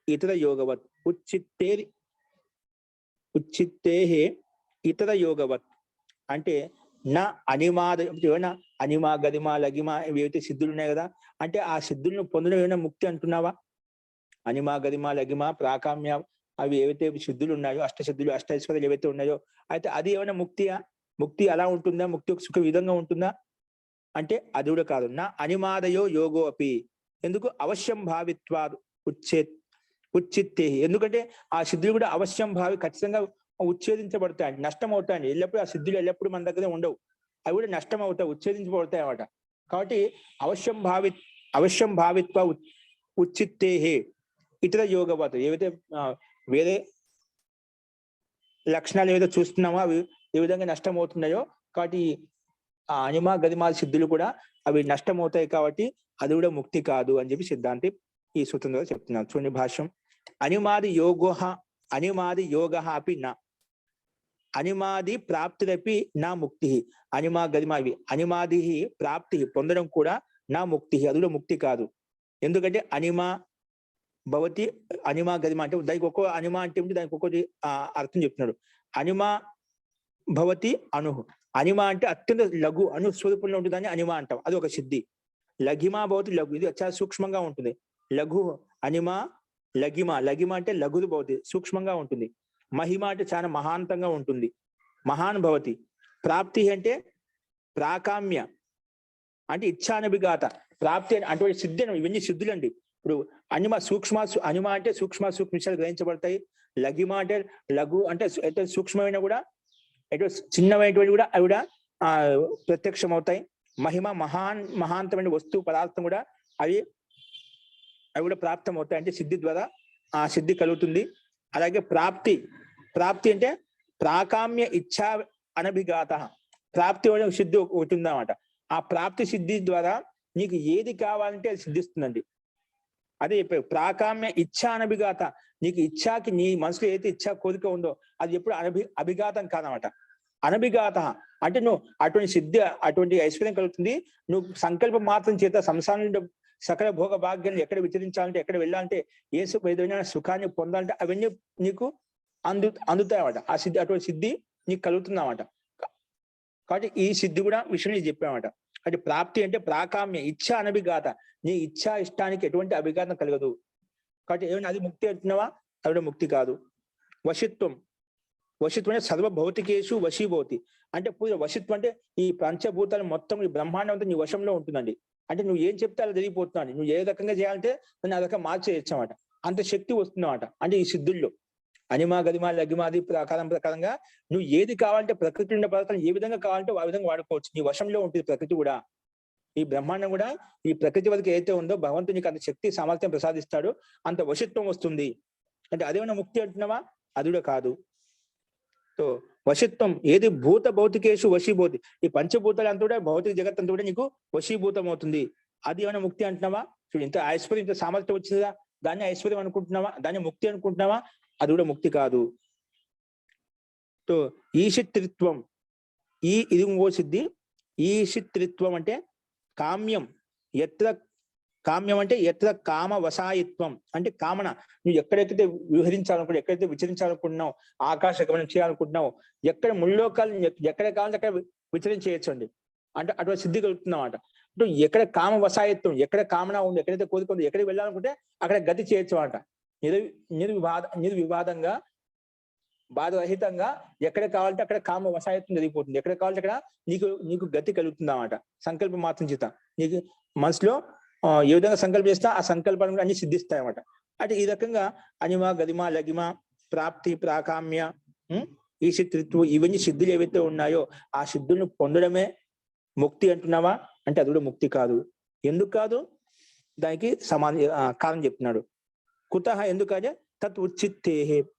ఇతర యోగవత్, ఉచ్చిత్తేహే ఇతర యోగవత్. అంటే నా అనిమాద, అనిమా గదిమా లగిమా ఏవైతే సిద్ధులు ఉన్నాయి కదా, అంటే ఆ సిద్ధులను పొందడం ఏమైనా ముక్తి అంటున్నావా? అనిమా గదిమా లగిమా ప్రాకామ్య అవి ఏవైతే సిద్ధులు ఉన్నాయో, అష్టసిద్ధులు అష్టైశ్వర్యాలు ఏవైతే ఉన్నాయో, అయితే అది ఏమైనా ముక్తియా? ముక్తి అలా ఉంటుందా, ముక్తి ఒక సుఖ విధంగా ఉంటుందా అంటే అది కూడా కాదు. నా అనిమాదయో యోగో అపి, ఎందుకు అవశ్యం భావిత్వా ఉచ్చిత్తే, ఎందుకంటే ఆ సిద్ధులు కూడా అవశ్యం భావి ఖచ్చితంగా ఉచ్ఛేదించబడతాయండి, నష్టం అవుతాయండి. ఎల్లప్పుడూ ఆ సిద్ధులు ఎల్లప్పుడూ మన దగ్గర ఉండవు, అవి కూడా నష్టం అవుతాయి, ఉచ్ఛేదించబడతాయి అన్నమాట. కాబట్టి అవశ్యం భావిత్వ ఉచ్చిత్తేహే ఇతర యోగవత్, ఏవైతే వేరే లక్షణాలు ఏవైతే చూస్తున్నామో అవి ఏ విధంగా నష్టం అవుతున్నాయో, కాబట్టి ఆ అనిమ గదిమాది సిద్ధులు కూడా అవి నష్టం అవుతాయి, కాబట్టి అది కూడా ముక్తి కాదు అని చెప్పి సిద్ధాంతి ఈ సూత్రం ద్వారా చెప్తున్నారు. చూడండి భాష్యం. అనిమాది యోగ అపి నా అనిమాది ప్రాప్తిరపి నా ముక్తి. అనిమా గదిమావి అనిమాది ప్రాప్తి పొందడం కూడా నా ముక్తి, అది కూడా ముక్తి కాదు. ఎందుకంటే అనిమా భవతి అనిమా గదిమ అంటే దానికి ఒక్కో అనిమా అంటే దానికి ఒక్కొక్కటి అర్థం చెప్తున్నాడు. అనిమా భవతి అను, అనిమ అంటే అత్యంత లఘు అను స్వరూపంలో ఉంటుందని అనిమ అంటాం, అది ఒక సిద్ధి. లఘిమా భవతి లఘు, ఇది చాలా సూక్ష్మంగా ఉంటుంది. లఘు అనిమ లఘిమ, లఘిమ అంటే లఘుదు భవతి సూక్ష్మంగా ఉంటుంది. మహిమ అంటే చాలా మహాంతంగా ఉంటుంది, మహాన్ భవతి. ప్రాప్తి అంటే ప్రాకామ్య అంటే ఇచ్ఛానభిఘాత, ప్రాప్తి అటువంటి సిద్ధి, ఇవన్నీ సిద్ధులు అండి. ఇప్పుడు అనిమ అనిమ అంటే సూక్ష్మ విషయాలు గ్రహించబడతాయి. లఘిమ అంటే లఘు అంటే సూక్ష్మమైన కూడా చిన్నమైనటువంటి కూడా అవి కూడా ప్రత్యక్షం అవుతాయి. మహిమ మహాంతమైన వస్తువు పదార్థం కూడా అవి కూడా ప్రాప్తం అవుతాయి, అంటే సిద్ధి ద్వారా ఆ సిద్ధి కలుగుతుంది. అలాగే ప్రాప్తి అంటే ప్రాకామ్య ఇచ్ఛా అనభిఘాత, ప్రాప్తి సిద్ధి ఒకటి ఉందన్నమాట. ఆ ప్రాప్తి సిద్ధి ద్వారా నీకు ఏది కావాలంటే అది సిద్ధిస్తుందండి. అదే చెప్పారు, ప్రాకామ్య ఇచ్ఛా అనభిఘాత, నీకు ఇచ్ఛాకి నీ మనసులో ఏదైతే ఇచ్ఛా కోరిక ఉందో అది ఎప్పుడు అభిఘాతం కాదనమాట. అనభిఘాత అంటే నువ్వు అటువంటి సిద్ధి అటువంటి ఐశ్వర్యం కలుగుతుంది. నువ్వు సంకల్పం మాత్రం చేత సంసారంలో సకల భోగ భాగ్యాన్ని ఎక్కడ విచరించాలంటే, ఎక్కడ వెళ్ళాలంటే, ఏదైనా సుఖాన్ని పొందాలంటే అవన్నీ నీకు అందుతాయన్నమాట. ఆ సిద్ధి అటువంటి సిద్ధి నీకు కలుగుతుందన్నమాట. కాబట్టి ఈ సిద్ధి కూడా విషయం నీకు చెప్పామన్నమాట. అంటే ప్రాప్తి అంటే ప్రాకామ్య ఇచ్ఛా అనభిఘాత, నీ ఇచ్ఛా ఇష్టానికి ఎటువంటి అభిఘాతం కలగదు. కాబట్టి ఏమైనా అది ముక్తి అంటున్నావా, అది ముక్తి కాదు. వశిత్వం అంటే సర్వభౌతికేషు వశీభవతి, అంటే పూజ వశిత్వం అంటే ఈ పంచభూతాలు మొత్తం ఈ బ్రహ్మాండం అంతా నీ వశంలో ఉంటుందండి. అంటే నువ్వు ఏం చెప్తే అలా జరిగిపోతున్నాడు, నువ్వు ఏ రకంగా చేయాలంటే దాన్ని ఆ రకంగా మార్చేయచ్చు అన్నమాట. అంత శక్తి వస్తుందన్నమాట. అంటే ఈ సిద్ధుల్లో అనిమా గదిమా లఘిమాది ప్రకారంగా నువ్వు ఏది కావాలంటే ప్రకృతి ఉండే పదార్థాలు ఏ విధంగా కావాలంటే ఆ విధంగా వాడుకోవచ్చు. నీ వశంలో ఉంటుంది ప్రకృతి కూడా, ఈ బ్రహ్మాండం కూడా ఈ ప్రకృతి వరకు ఏదైతే ఉందో భగవంతుడు నీకు అంత శక్తి సామర్థ్యం ప్రసాదిస్తాడు, అంత వశిత్వం వస్తుంది. అంటే అదేమైనా ముక్తి అంటున్నావా, అది కూడా కాదు. సో వశిత్వం ఏది భూత భౌతికేషు వశీభూతి, ఈ పంచభూతాలు అంతా కూడా భౌతిక జగత్ అంతా కూడా నీకు వశీభూతం అవుతుంది. అది ఏమైనా ముక్తి అంటున్నావా? చూడు, ఇంత ఐశ్వర్యం ఇంత సామర్థ్యం వచ్చిందా, దాన్ని ఐశ్వర్యం అనుకుంటున్నావా, దాన్ని ముక్తి అనుకుంటున్నావా, అది కూడా ముక్తి కాదు. సో ఈషిత్రిత్వం, ఇది ఇంకో సిద్ధి. ఈషిత్రిత్వం అంటే కామ్యం ఎత్ర కామ వసాయిత్వం, అంటే కామన నువ్వు ఎక్కడెక్కడైతే విహరించాలనుకుంటున్నావు, ఎక్కడైతే విచరించాలనుకుంటున్నావు, ఆకాశ గమనం చేయాలనుకుంటున్నావు, ఎక్కడ ముల్లోకాలు ఎక్కడ కావాలంటే అక్కడ విచరించేయచ్చు అండి. అంటే అటువంటి సిద్ధి కలుగుతున్నావు అంట. అంటే ఎక్కడ కామ వసాయిత్వం, ఎక్కడ కామన ఉంది, ఎక్కడైతే కోరిక ఉంది, ఎక్కడికి వెళ్ళాలనుకుంటే అక్కడ గతి చేయొచ్చు అంట. నిర్వివాదంగా బాధరహితంగా ఎక్కడ కావాలంటే అక్కడ కామ వసాయత్వం జరిగిపోతుంది. ఎక్కడ కావాలంటే అక్కడ నీకు గతి కలుగుతుంది అన్నమాట. సంకల్పం మాత్రం చేత నీకు మనసులో ఏ విధంగా సంకల్పం చేస్తా ఆ సంకల్పాన్ని కూడా అన్ని సిద్ధిస్తాయి అన్నమాట. అంటే ఈ రకంగా అనిమ గదిమ లఘిమ ప్రాప్తి ప్రాకామ్య ఈషిత్రిత్వం ఇవన్నీ సిద్ధులు ఏవైతే ఉన్నాయో ఆ సిద్ధులను పొందడమే ముక్తి అంటున్నావా అంటే అది కూడా ముక్తి కాదు. ఎందుకు కాదు, దానికి కారణం చెప్తున్నాడు. కుతః ఎందుకంటే తత్ ఉచిత్తే,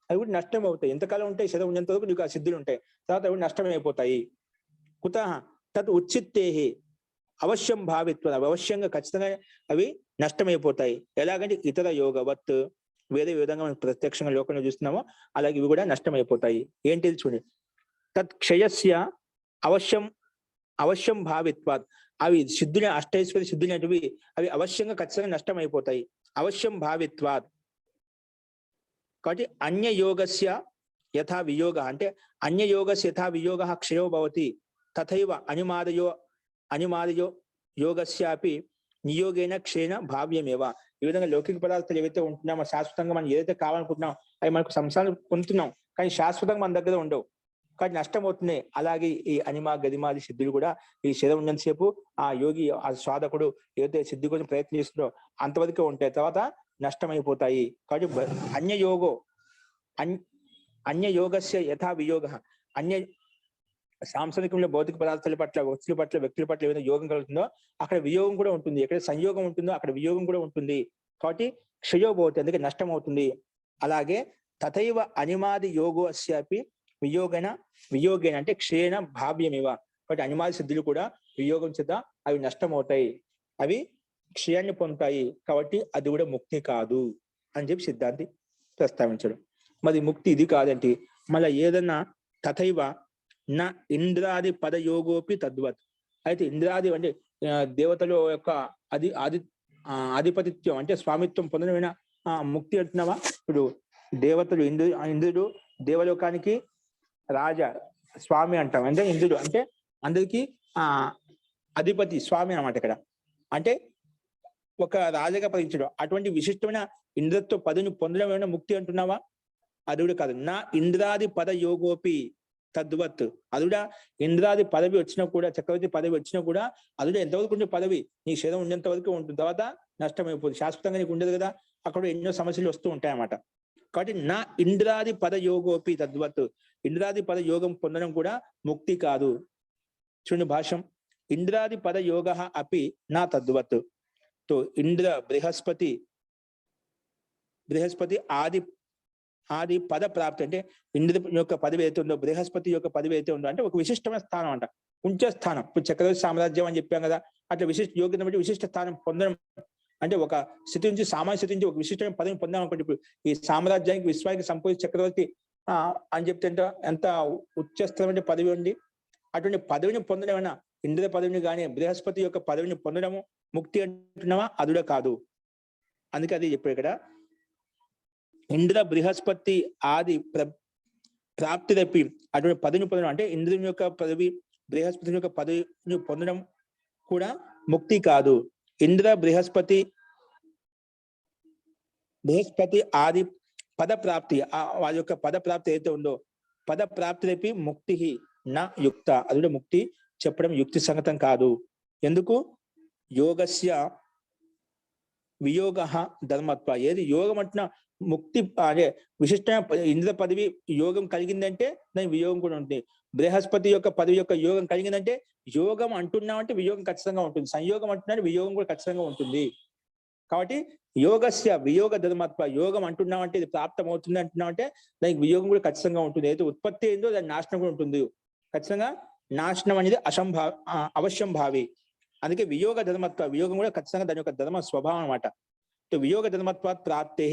అవి కూడా నష్టం అవుతాయి. ఎంతకాలం ఉంటాయి, శరీరం ఉన్నంత వరకు నీకు ఆ సిద్ధులు ఉంటాయి, తర్వాత అవి నష్టమైపోతాయి. కుతః తత్ ఉచిత్తే అవశ్యం భావిత్వ, అవశ్యంగా ఖచ్చితంగా అవి నష్టమైపోతాయి. ఎలాగంటే ఇతర యోగవత్, వేరే విధంగా మనం ప్రత్యక్షంగా లోకంలో చూస్తున్నామో అలాగే ఇవి కూడా నష్టమైపోతాయి. ఏంటిది చూడండి, తత్ క్షయస్య అవశ్యం భావిత్వాత్, అవి సిద్ధులు అష్టైశ్వర్య సిద్ధులు అనేటివి అవి అవశ్యంగా ఖచ్చితంగా నష్టమైపోతాయి. అవశ్యం భావిత్వాత్. కాబట్టి అన్యయోగస్య యథా వియోగ, అంటే అన్యయోగస్య యథా వియోగ క్షయో భవతి తథైవ అనిమాదయో యోగస్యాపి నియోగేన క్షేణ భావ్యమేవ. ఈ విధంగా లౌకిక పదార్థాలు ఏవైతే ఉంటున్నామో శాశ్వతంగా మనం ఏదైతే కావాలనుకుంటున్నాం అవి మనకు సంసారం పొందుతున్నాం, కానీ శాశ్వతంగా మన దగ్గర ఉండవు, కానీ నష్టం అవుతున్నాయి. అలాగే ఈ అనిమా గదిమాది సిద్ధులు కూడా ఈ శరీరం ఉన్నంతసేపు ఆ యోగి ఆ సాధకుడు ఏదైతే సిద్ధి కోసం ప్రయత్నం చేస్తున్నారో అంతవరకే ఉంటాయి, తర్వాత నష్టమైపోతాయి. కాబట్టి అన్యయోగస్య యథా వియోగ, సాంసారికంలో భౌతిక పదార్థాల పట్ల వ్యక్తుల పట్ల ఏదైనా యోగం కలుగుతుందో అక్కడ వియోగం కూడా ఉంటుంది, ఎక్కడ సంయోగం ఉంటుందో అక్కడ వియోగం కూడా ఉంటుంది. కాబట్టి క్షయో భవతి, అందుకే నష్టం అవుతుంది. అలాగే తథైవ అనిమాది యోగో అస్యాపి వియోగేన అంటే క్షీణ భావ్యమివ. కాబట్టి అనిమాది సిద్ధులు కూడా వియోగం చేత అవి నష్టమవుతాయి, అవి క్షయాన్ని పొందుతాయి, కాబట్టి అది కూడా ముక్తి కాదు అని చెప్పి సిద్ధాంతి ప్రస్తావించడం. మరి ముక్తి ఇది కాదంటే మళ్ళీ ఏదన్నా తథైవ నా ఇంద్రాది పదయోగోపి తద్వత్. అయితే ఇంద్రాది అంటే దేవతల యొక్క ఆధిపత్యం అంటే స్వామిత్వం పొందడమైన ముక్తి అంటున్నావా? ఇప్పుడు దేవతలు ఇంద్రుడు దేవలోకానికి రాజా స్వామి అంటాం. అంటే ఇంద్రుడు అంటే అందరికీ అధిపతి స్వామి అన్నమాట. ఇక్కడ అంటే ఒక రాజుగా పదించడం, అటువంటి విశిష్టమైన ఇంద్రత్వ పదవిని పొందడం ఏమైనా ముక్తి అంటున్నావా? అది కూడా కాదు. నా ఇంద్రాది పద యోగోపి తద్వత్. అది కూడా ఇంద్రాది పదవి వచ్చినా కూడా, చక్రవర్తి పదవి వచ్చినా కూడా అది కూడా ఎంతవరకు ఉండే పదవి, నీ శరీరం ఉండేంత వరకు ఉంటుంది, తర్వాత నష్టమైపోతుంది, శాశ్వతంగా నీకు ఉండదు కదా, అక్కడ ఎన్నో సమస్యలు వస్తూ ఉంటాయి అన్నమాట. కాబట్టి నా ఇంద్రాది పద యోగోపి తద్వత్, ఇంద్రాది పద యోగం పొందడం కూడా ముక్తి కాదు. చూడండి భాష్యం, ఇంద్రాది పద యోగ అపి నా తద్వత్. తో ఇంద్ర బృహస్పతి ఆది పద ప్రాప్తి అంటే ఇంద్ర యొక్క పదవి అయితే ఉందో, బృహస్పతి యొక్క పదవి అయితే ఉందో అంటే ఒక విశిష్టమైన స్థానం అంట, ఉంచే స్థానం. ఇప్పుడు చక్రవర్తి సామ్రాజ్యం అని చెప్పాం కదా, అట్లా విశిష్ట యోగ్యత బట్టి విశిష్ట స్థానం పొందడం అంటే ఒక స్థితి నుంచి సామాన్య స్థితి నుంచి ఒక విశిష్టమైన పదవిని పొందాం అనుకోండి. ఇప్పుడు ఈ సామ్రాజ్యానికి విశ్వానికి సంపూర్ణ చక్రవర్తి అని చెప్తే ఎంత ఉచ్చస్థమైన పదవి ఉంది. అటువంటి పదవిని పొందడం అయినా ఇంద్ర పదవిని కానీ బృహస్పతి యొక్క పదవిని పొందడము ముక్తి అంటున్నావా? అదుడే కాదు. అందుకే అది చెప్పాడు ఇక్కడ, ఇంద్ర బృహస్పతి ఆది ప్రాప్తి తప్పి అటువంటి పదవిని పొందడం అంటే ఇంద్రుని యొక్క పదవి బృహస్పతి యొక్క పదవిని పొందడం కూడా ముక్తి కాదు. ఇంద్ర బృహస్పతి ఆది పద ప్రాప్తి, వారి యొక్క పద ప్రాప్తి అయితే ఉందో, పద ప్రాప్తి తప్పి ముక్తి నా యుక్త, అది కూడా ముక్తి చెప్పడం యుక్తి సంగతం కాదు. ఎందుకు? యోగస్య వియోగ ధర్మత్వ. ఏది యోగం అంటున్నా ముక్తి అదే విశిష్టమైన ఇంద్ర పదవి యోగం కలిగిందంటే దాని వియోగం కూడా ఉంటుంది. బృహస్పతి యొక్క పదవి యొక్క యోగం కలిగిందంటే యోగం అంటున్నామంటే వియోగం ఖచ్చితంగా ఉంటుంది, సంయోగం అంటున్నా వియోగం కూడా ఖచ్చితంగా ఉంటుంది. కాబట్టి యోగస్య వియోగ ధర్మత్వ, యోగం అంటున్నామంటే ఇది ప్రాప్తం అవుతుంది అంటున్నామంటే దానికి వియోగం కూడా ఖచ్చితంగా ఉంటుంది. ఏదో ఉత్పత్తి అయిందో దాని నాశనం కూడా ఉంటుంది. ఖచ్చితంగా నాశనం అనేది అవశ్యం భావి. అందుకే వియోగ ధర్మత్వ, వియోగం కూడా ఖచ్చితంగా దాని యొక్క ధర్మ స్వభావం అనమాట. వియోగ ధర్మత్వాత్ ప్రాప్తే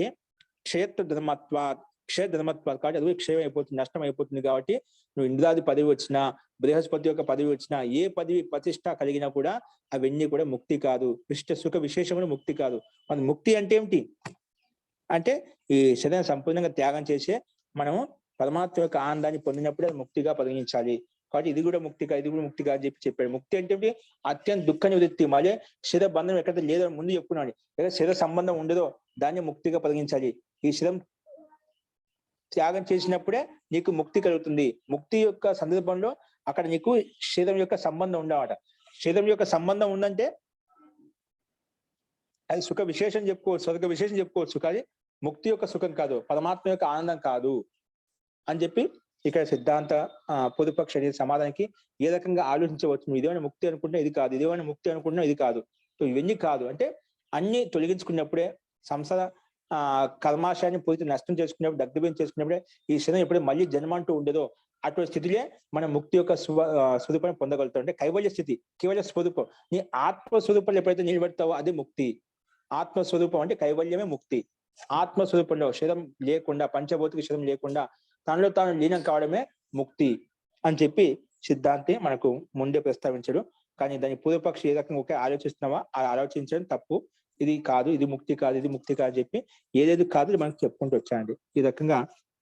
క్షయత్వ ధర్మత్వాత్, క్షయ ధర్మత్వాత్. కాబట్టి అది క్షయం అయిపోతుంది, నష్టం అయిపోతుంది. కాబట్టి నువ్వు ఇంద్రాది పదవి వచ్చినా, బృహస్పతి యొక్క పదవి వచ్చినా, ఏ పదవి ప్రతిష్ట కలిగినా కూడా అవన్నీ కూడా ముక్తి కాదు. ఇష్ట సుఖ విశేషం కూడా ముక్తి కాదు. మన ముక్తి అంటే ఏమిటి అంటే ఈ శరీరం సంపూర్ణంగా త్యాగం చేసే మనము పరమాత్మ యొక్క ఆనందాన్ని పొందినప్పుడే అది ముక్తిగా పరిగణించాలి. కాబట్టి ఇది కూడా ముక్తిగా, ఇది కూడా ముక్తిగా అని చెప్పాడు. ముక్తి అంటే అత్యంత దుఃఖ నివృత్తి. మళ్ళీ శరీర బంధం ఎక్కడైతే లేదో ముందు చెప్పుకున్నాడు, లేదా శరీర సంబంధం ఉండదో దాన్ని ముక్తిగా పరిగణించాలి. ఈ శరీరం త్యాగం చేసినప్పుడే నీకు ముక్తి కలుగుతుంది. ముక్తి యొక్క సందర్భంలో అక్కడ నీకు శరీరం యొక్క సంబంధం ఉండవట. శరీరం యొక్క సంబంధం ఉందంటే అది సుఖ విశేషం చెప్పుకోవచ్చు, స్వర్గ విశేషం చెప్పుకోవచ్చు, కానీ ముక్తి యొక్క సుఖం కాదు, పరమాత్మ యొక్క ఆనందం కాదు అని చెప్పి ఇక్కడ సిద్ధాంత పొదుపక్ష సమాధానానికి ఏ రకంగా ఆలోచించవచ్చు. ఇదేమైనా ముక్తి అనుకుంటున్నా ఇది కాదు, ఇదేమైనా ముక్తి అనుకుంటున్నా ఇది కాదు. ఇవన్నీ కాదు అంటే అన్ని తొలగించుకున్నప్పుడే, సంసార కర్మాశయాన్ని పూర్తి నష్టం చేసుకున్నప్పుడు, దగ్ధం చేసుకున్నప్పుడే ఈ శరీరం ఎప్పుడే మళ్ళీ జన్మ అంటూ ఉండదో అటువంటి స్థితిలే మనం ముక్తి యొక్క స్వరూపాన్ని పొందగలుగుతాం. అంటే కైవల్య స్థితి, కేవల స్వరూపం. నీ ఆత్మస్వరూపంలో ఎప్పుడైతే నిలబెడతావో అది ముక్తి. ఆత్మస్వరూపం అంటే కైవల్యమే ముక్తి. ఆత్మస్వరూపంలో శరీరం లేకుండా, పంచభౌతిక శరీరం లేకుండా తనలో తాను లీనం కావడమే ముక్తి అని చెప్పి సిద్ధాంతి మనకు ముందే ప్రస్తావించాడు. కానీ దాని పూర్వపక్షి ఏ రకంగా ఒకే ఆలోచిస్తున్నావా ఆ ఆలోచించడం తప్పు. ఇది కాదు, ఇది ముక్తి కాదు, ఇది ముక్తి కాదు చెప్పి ఏదేది కాదు మనకు చెప్పుకుంటూ వచ్చాయండి. ఈ రకంగా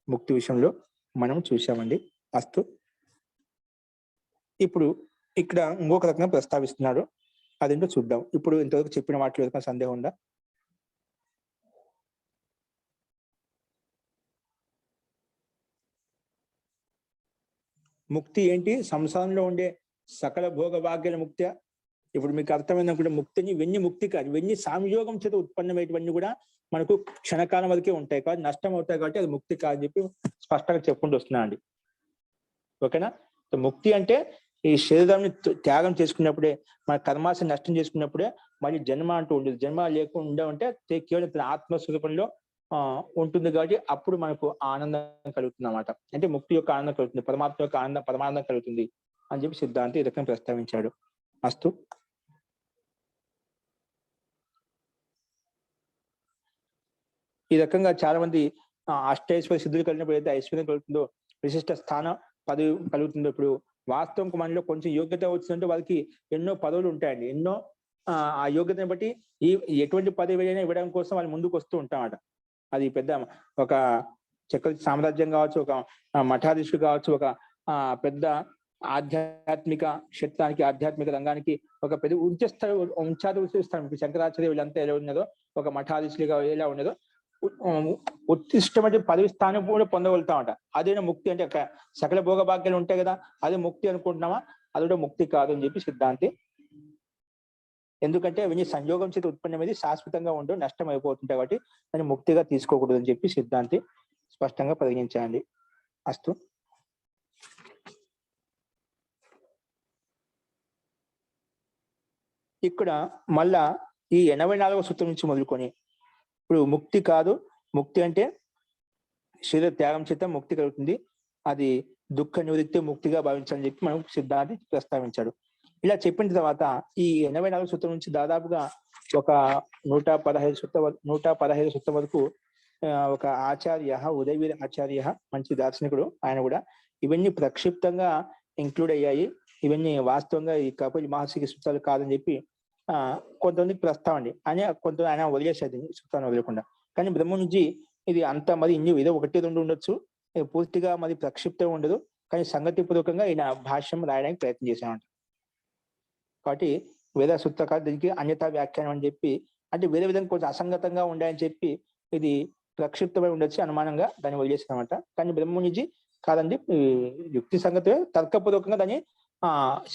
ముక్తి విషయంలో మనం చూసామండి. అస్తు ఇప్పుడు ఇక్కడ ఇంకొక రకంగా ప్రస్తావిస్తున్నాడు, అదేంటో చూద్దాం. ఇప్పుడు ఇంతవరకు చెప్పిన వాటిలో ఏదైనా సందేహం ఉందా? ముక్తి ఏంటి? సంసారంలో ఉండే సకల భోగ భాగ్యాల ముక్తి. ఇప్పుడు మీకు అర్థమైందనుకుంటే ముక్తిని ఇవన్నీ ముక్తి కాదు, ఇవన్నీ సంయోగం చేత ఉత్పన్నమైనవన్నీ కూడా మనకు క్షణకాలం వరకే ఉంటాయి, కాబట్టి నష్టం అవుతాయి, కాబట్టి అది ముక్తి కాదని చెప్పి స్పష్టంగా చెప్పుకుంటూ వస్తున్నా అండి. ఓకేనా? ముక్తి అంటే ఈ శరీరాన్ని త్యాగం చేసుకున్నప్పుడే, మన కర్మాశని నష్టం చేసుకున్నప్పుడే మళ్ళీ జన్మ అంటూ ఉండదు. జన్మ లేకుండా ఉంటే కేవలం ఆత్మస్వరూపంలో ఉంటుంది కాబట్టి అప్పుడు మనకు ఆనందం కలుగుతుంది అన్నమాట. అంటే ముక్తి యొక్క ఆనందం కలుగుతుంది, పరమాత్మ యొక్క పరమానందం కలుగుతుంది అని చెప్పి సిద్ధాంతి ఈ రకంగా ప్రస్తావించాడు. అస్తు. ఈ రకంగా చాలా మంది అష్టైశ్వర్య సిద్ధులు కలిగినప్పుడు అయితే ఐశ్వర్యం కలుగుతుందో, విశిష్ట స్థానం పదవి కలుగుతుందో, ఇప్పుడు వాస్తవం మనలో కొంచెం యోగ్యత వచ్చిందంటే వాళ్ళకి ఎన్నో పదవులు ఉంటాయండి. ఎన్నో ఆ యోగ్యతను బట్టి ఎటువంటి పదవి అయినా ఇవ్వడం కోసం వాళ్ళు ముందుకు వస్తూ ఉంటామట. అది పెద్ద ఒక చక్రవర్తి సామ్రాజ్యం కావచ్చు, ఒక మఠాధీశుడు కావచ్చు, ఒక పెద్ద ఆధ్యాత్మిక క్షేత్రానికి, ఆధ్యాత్మిక రంగానికి ఒక పెద్ద ఉంచాదిస్తాం. ఇప్పుడు శంకరాచార్య వీళ్ళంతా ఎలా ఉన్నదో, ఒక మఠాధీశులుగా ఎలా ఉన్నదో ఉత్తిష్టమైన పదవి స్థానం కూడా పొందగలుగుతామట. అదేనా ముక్తి అంటే సకల భోగ భాగ్యాలు ఉంటాయి కదా, అదే ముక్తి అనుకుంటున్నామా? అది కూడా ముక్తి కాదు అని చెప్పి సిద్ధాంతి. ఎందుకంటే అవన్నీ సంయోగం చేత ఉత్పన్నమైంది, శాశ్వతంగా ఉంటూ నష్టం అయిపోతుంటాయి కాబట్టి దాన్ని ముక్తిగా తీసుకోకూడదు అని చెప్పి సిద్ధాంతి స్పష్టంగా పరిగణించండి. అస్తు. ఇక్కడ మళ్ళా ఈ 84వ సూత్రం నుంచి మొదలుకొని ఇప్పుడు ముక్తి కాదు, ముక్తి అంటే శరీర త్యాగం చేత ముక్తి కలుగుతుంది, అది దుఃఖ నివృత్తి ముక్తిగా భావించాలని చెప్పి మనం సిద్ధాంతి ప్రస్తావించాడు. ఇలా చెప్పిన తర్వాత ఈ 84వ సూత్రం నుంచి దాదాపుగా ఒక 115 సూత్రం వరకు ఒక ఆచార్య, ఉదయవీర ఆచార్య, మంచి దార్శనికుడు, ఆయన కూడా ఇవన్నీ ప్రక్షిప్తంగా ఇంక్లూడ్ అయ్యాయి, ఇవన్నీ వాస్తవంగా ఈ కపిల్ మహర్షికి సూత్రాలు కాదని చెప్పి కొంతమందికి ప్రస్తావండి అని ఆయన వదిలేసేది సూత్రాన్ని వదలకుండా. కానీ బ్రహ్మ నుంచి ఇది అంత మరి ఇన్ని ఏదో 1-2 ఉండొచ్చు, పూర్తిగా మరి ప్రక్షిప్తం ఉండదు, కానీ సంగతి పూర్వకంగా ఈయన భాష్యం రాయడానికి ప్రయత్నం చేశామంట. కాబట్టి వేద సూత్రకారు దీనికి అన్యతా వ్యాఖ్యానం అని చెప్పి, అంటే వేరే విధంగా కొంచెం అసంగతంగా ఉండాయని చెప్పి ఇది ప్రక్షిప్తమై ఉండొచ్చు అనుమానంగా దాన్ని వదిలేసామట. కానీ బ్రహ్మనిజీ కాదండి, యుక్తి సంగతి తర్కపూర్వకంగా దాన్ని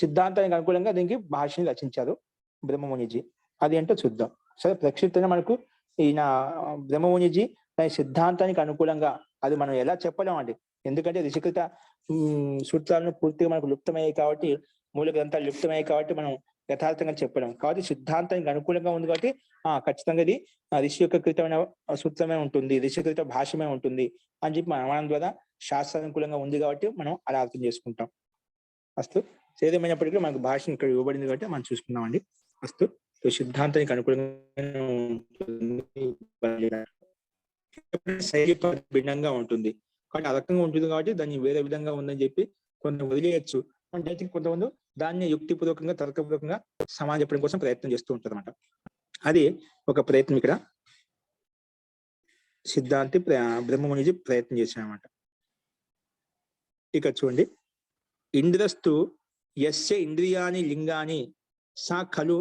సిద్ధాంతానికి అనుకూలంగా దీనికి భాషని రచించారు బ్రహ్మమునిజీ. అది ఏంటో చూద్దాం. సరే, ప్రక్షిప్తంగా మనకు ఈయన బ్రహ్మమునిజీ దాని సిద్ధాంతానికి అనుకూలంగా అది మనం ఎలా చెప్పలేమండి, ఎందుకంటే ఋషికృత సూత్రాలను పూర్తిగా మనకు లుప్తమయ్యాయి కాబట్టి, మూల గ్రంథాలు లుప్తమయ్యాయి కాబట్టి మనం యథార్థంగా చెప్పలేం. కాబట్టి సిద్ధాంతానికి అనుకూలంగా ఉంది కాబట్టి ఖచ్చితంగా ఇది ఋషి యొక్క కృతమైన సూత్రమే ఉంటుంది, ఋషికృత భాషమే ఉంటుంది అని చెప్పి మన అనుమానం ద్వారా శాస్త్రానుకూలంగా ఉంది కాబట్టి మనం అలా అర్థం చేసుకుంటాం. అస్తు. ఏదేమైనప్పటికీ మనకు భాష ఇక్కడ ఇవ్వబడింది కాబట్టి మనం చూసుకున్నామండి. అస్తు. సిద్ధాంతానికి అనుకూలంగా శైలి భిన్నంగా ఉంటుంది కాబట్టి ఆ రకంగా ఉంటుంది కాబట్టి దాన్ని వేరే విధంగా ఉందని చెప్పి కొంత వదిలేయచ్చు. అంటే కొంతమంది దాన్ని యుక్తిపూర్వకంగా, తర్కపూర్వకంగా సమాజం చెప్పడం కోసం ప్రయత్నం చేస్తూ ఉంటారు అన్నమాట. అది ఒక ప్రయత్నం ఇక్కడ సిద్ధాంతి బ్రహ్మమునిజీ ప్రయత్నం చేశానమాట. ఇక చూడండి, ఇంద్రస్తు యస్య ఇంద్రియాని లింగాని సా ఖలు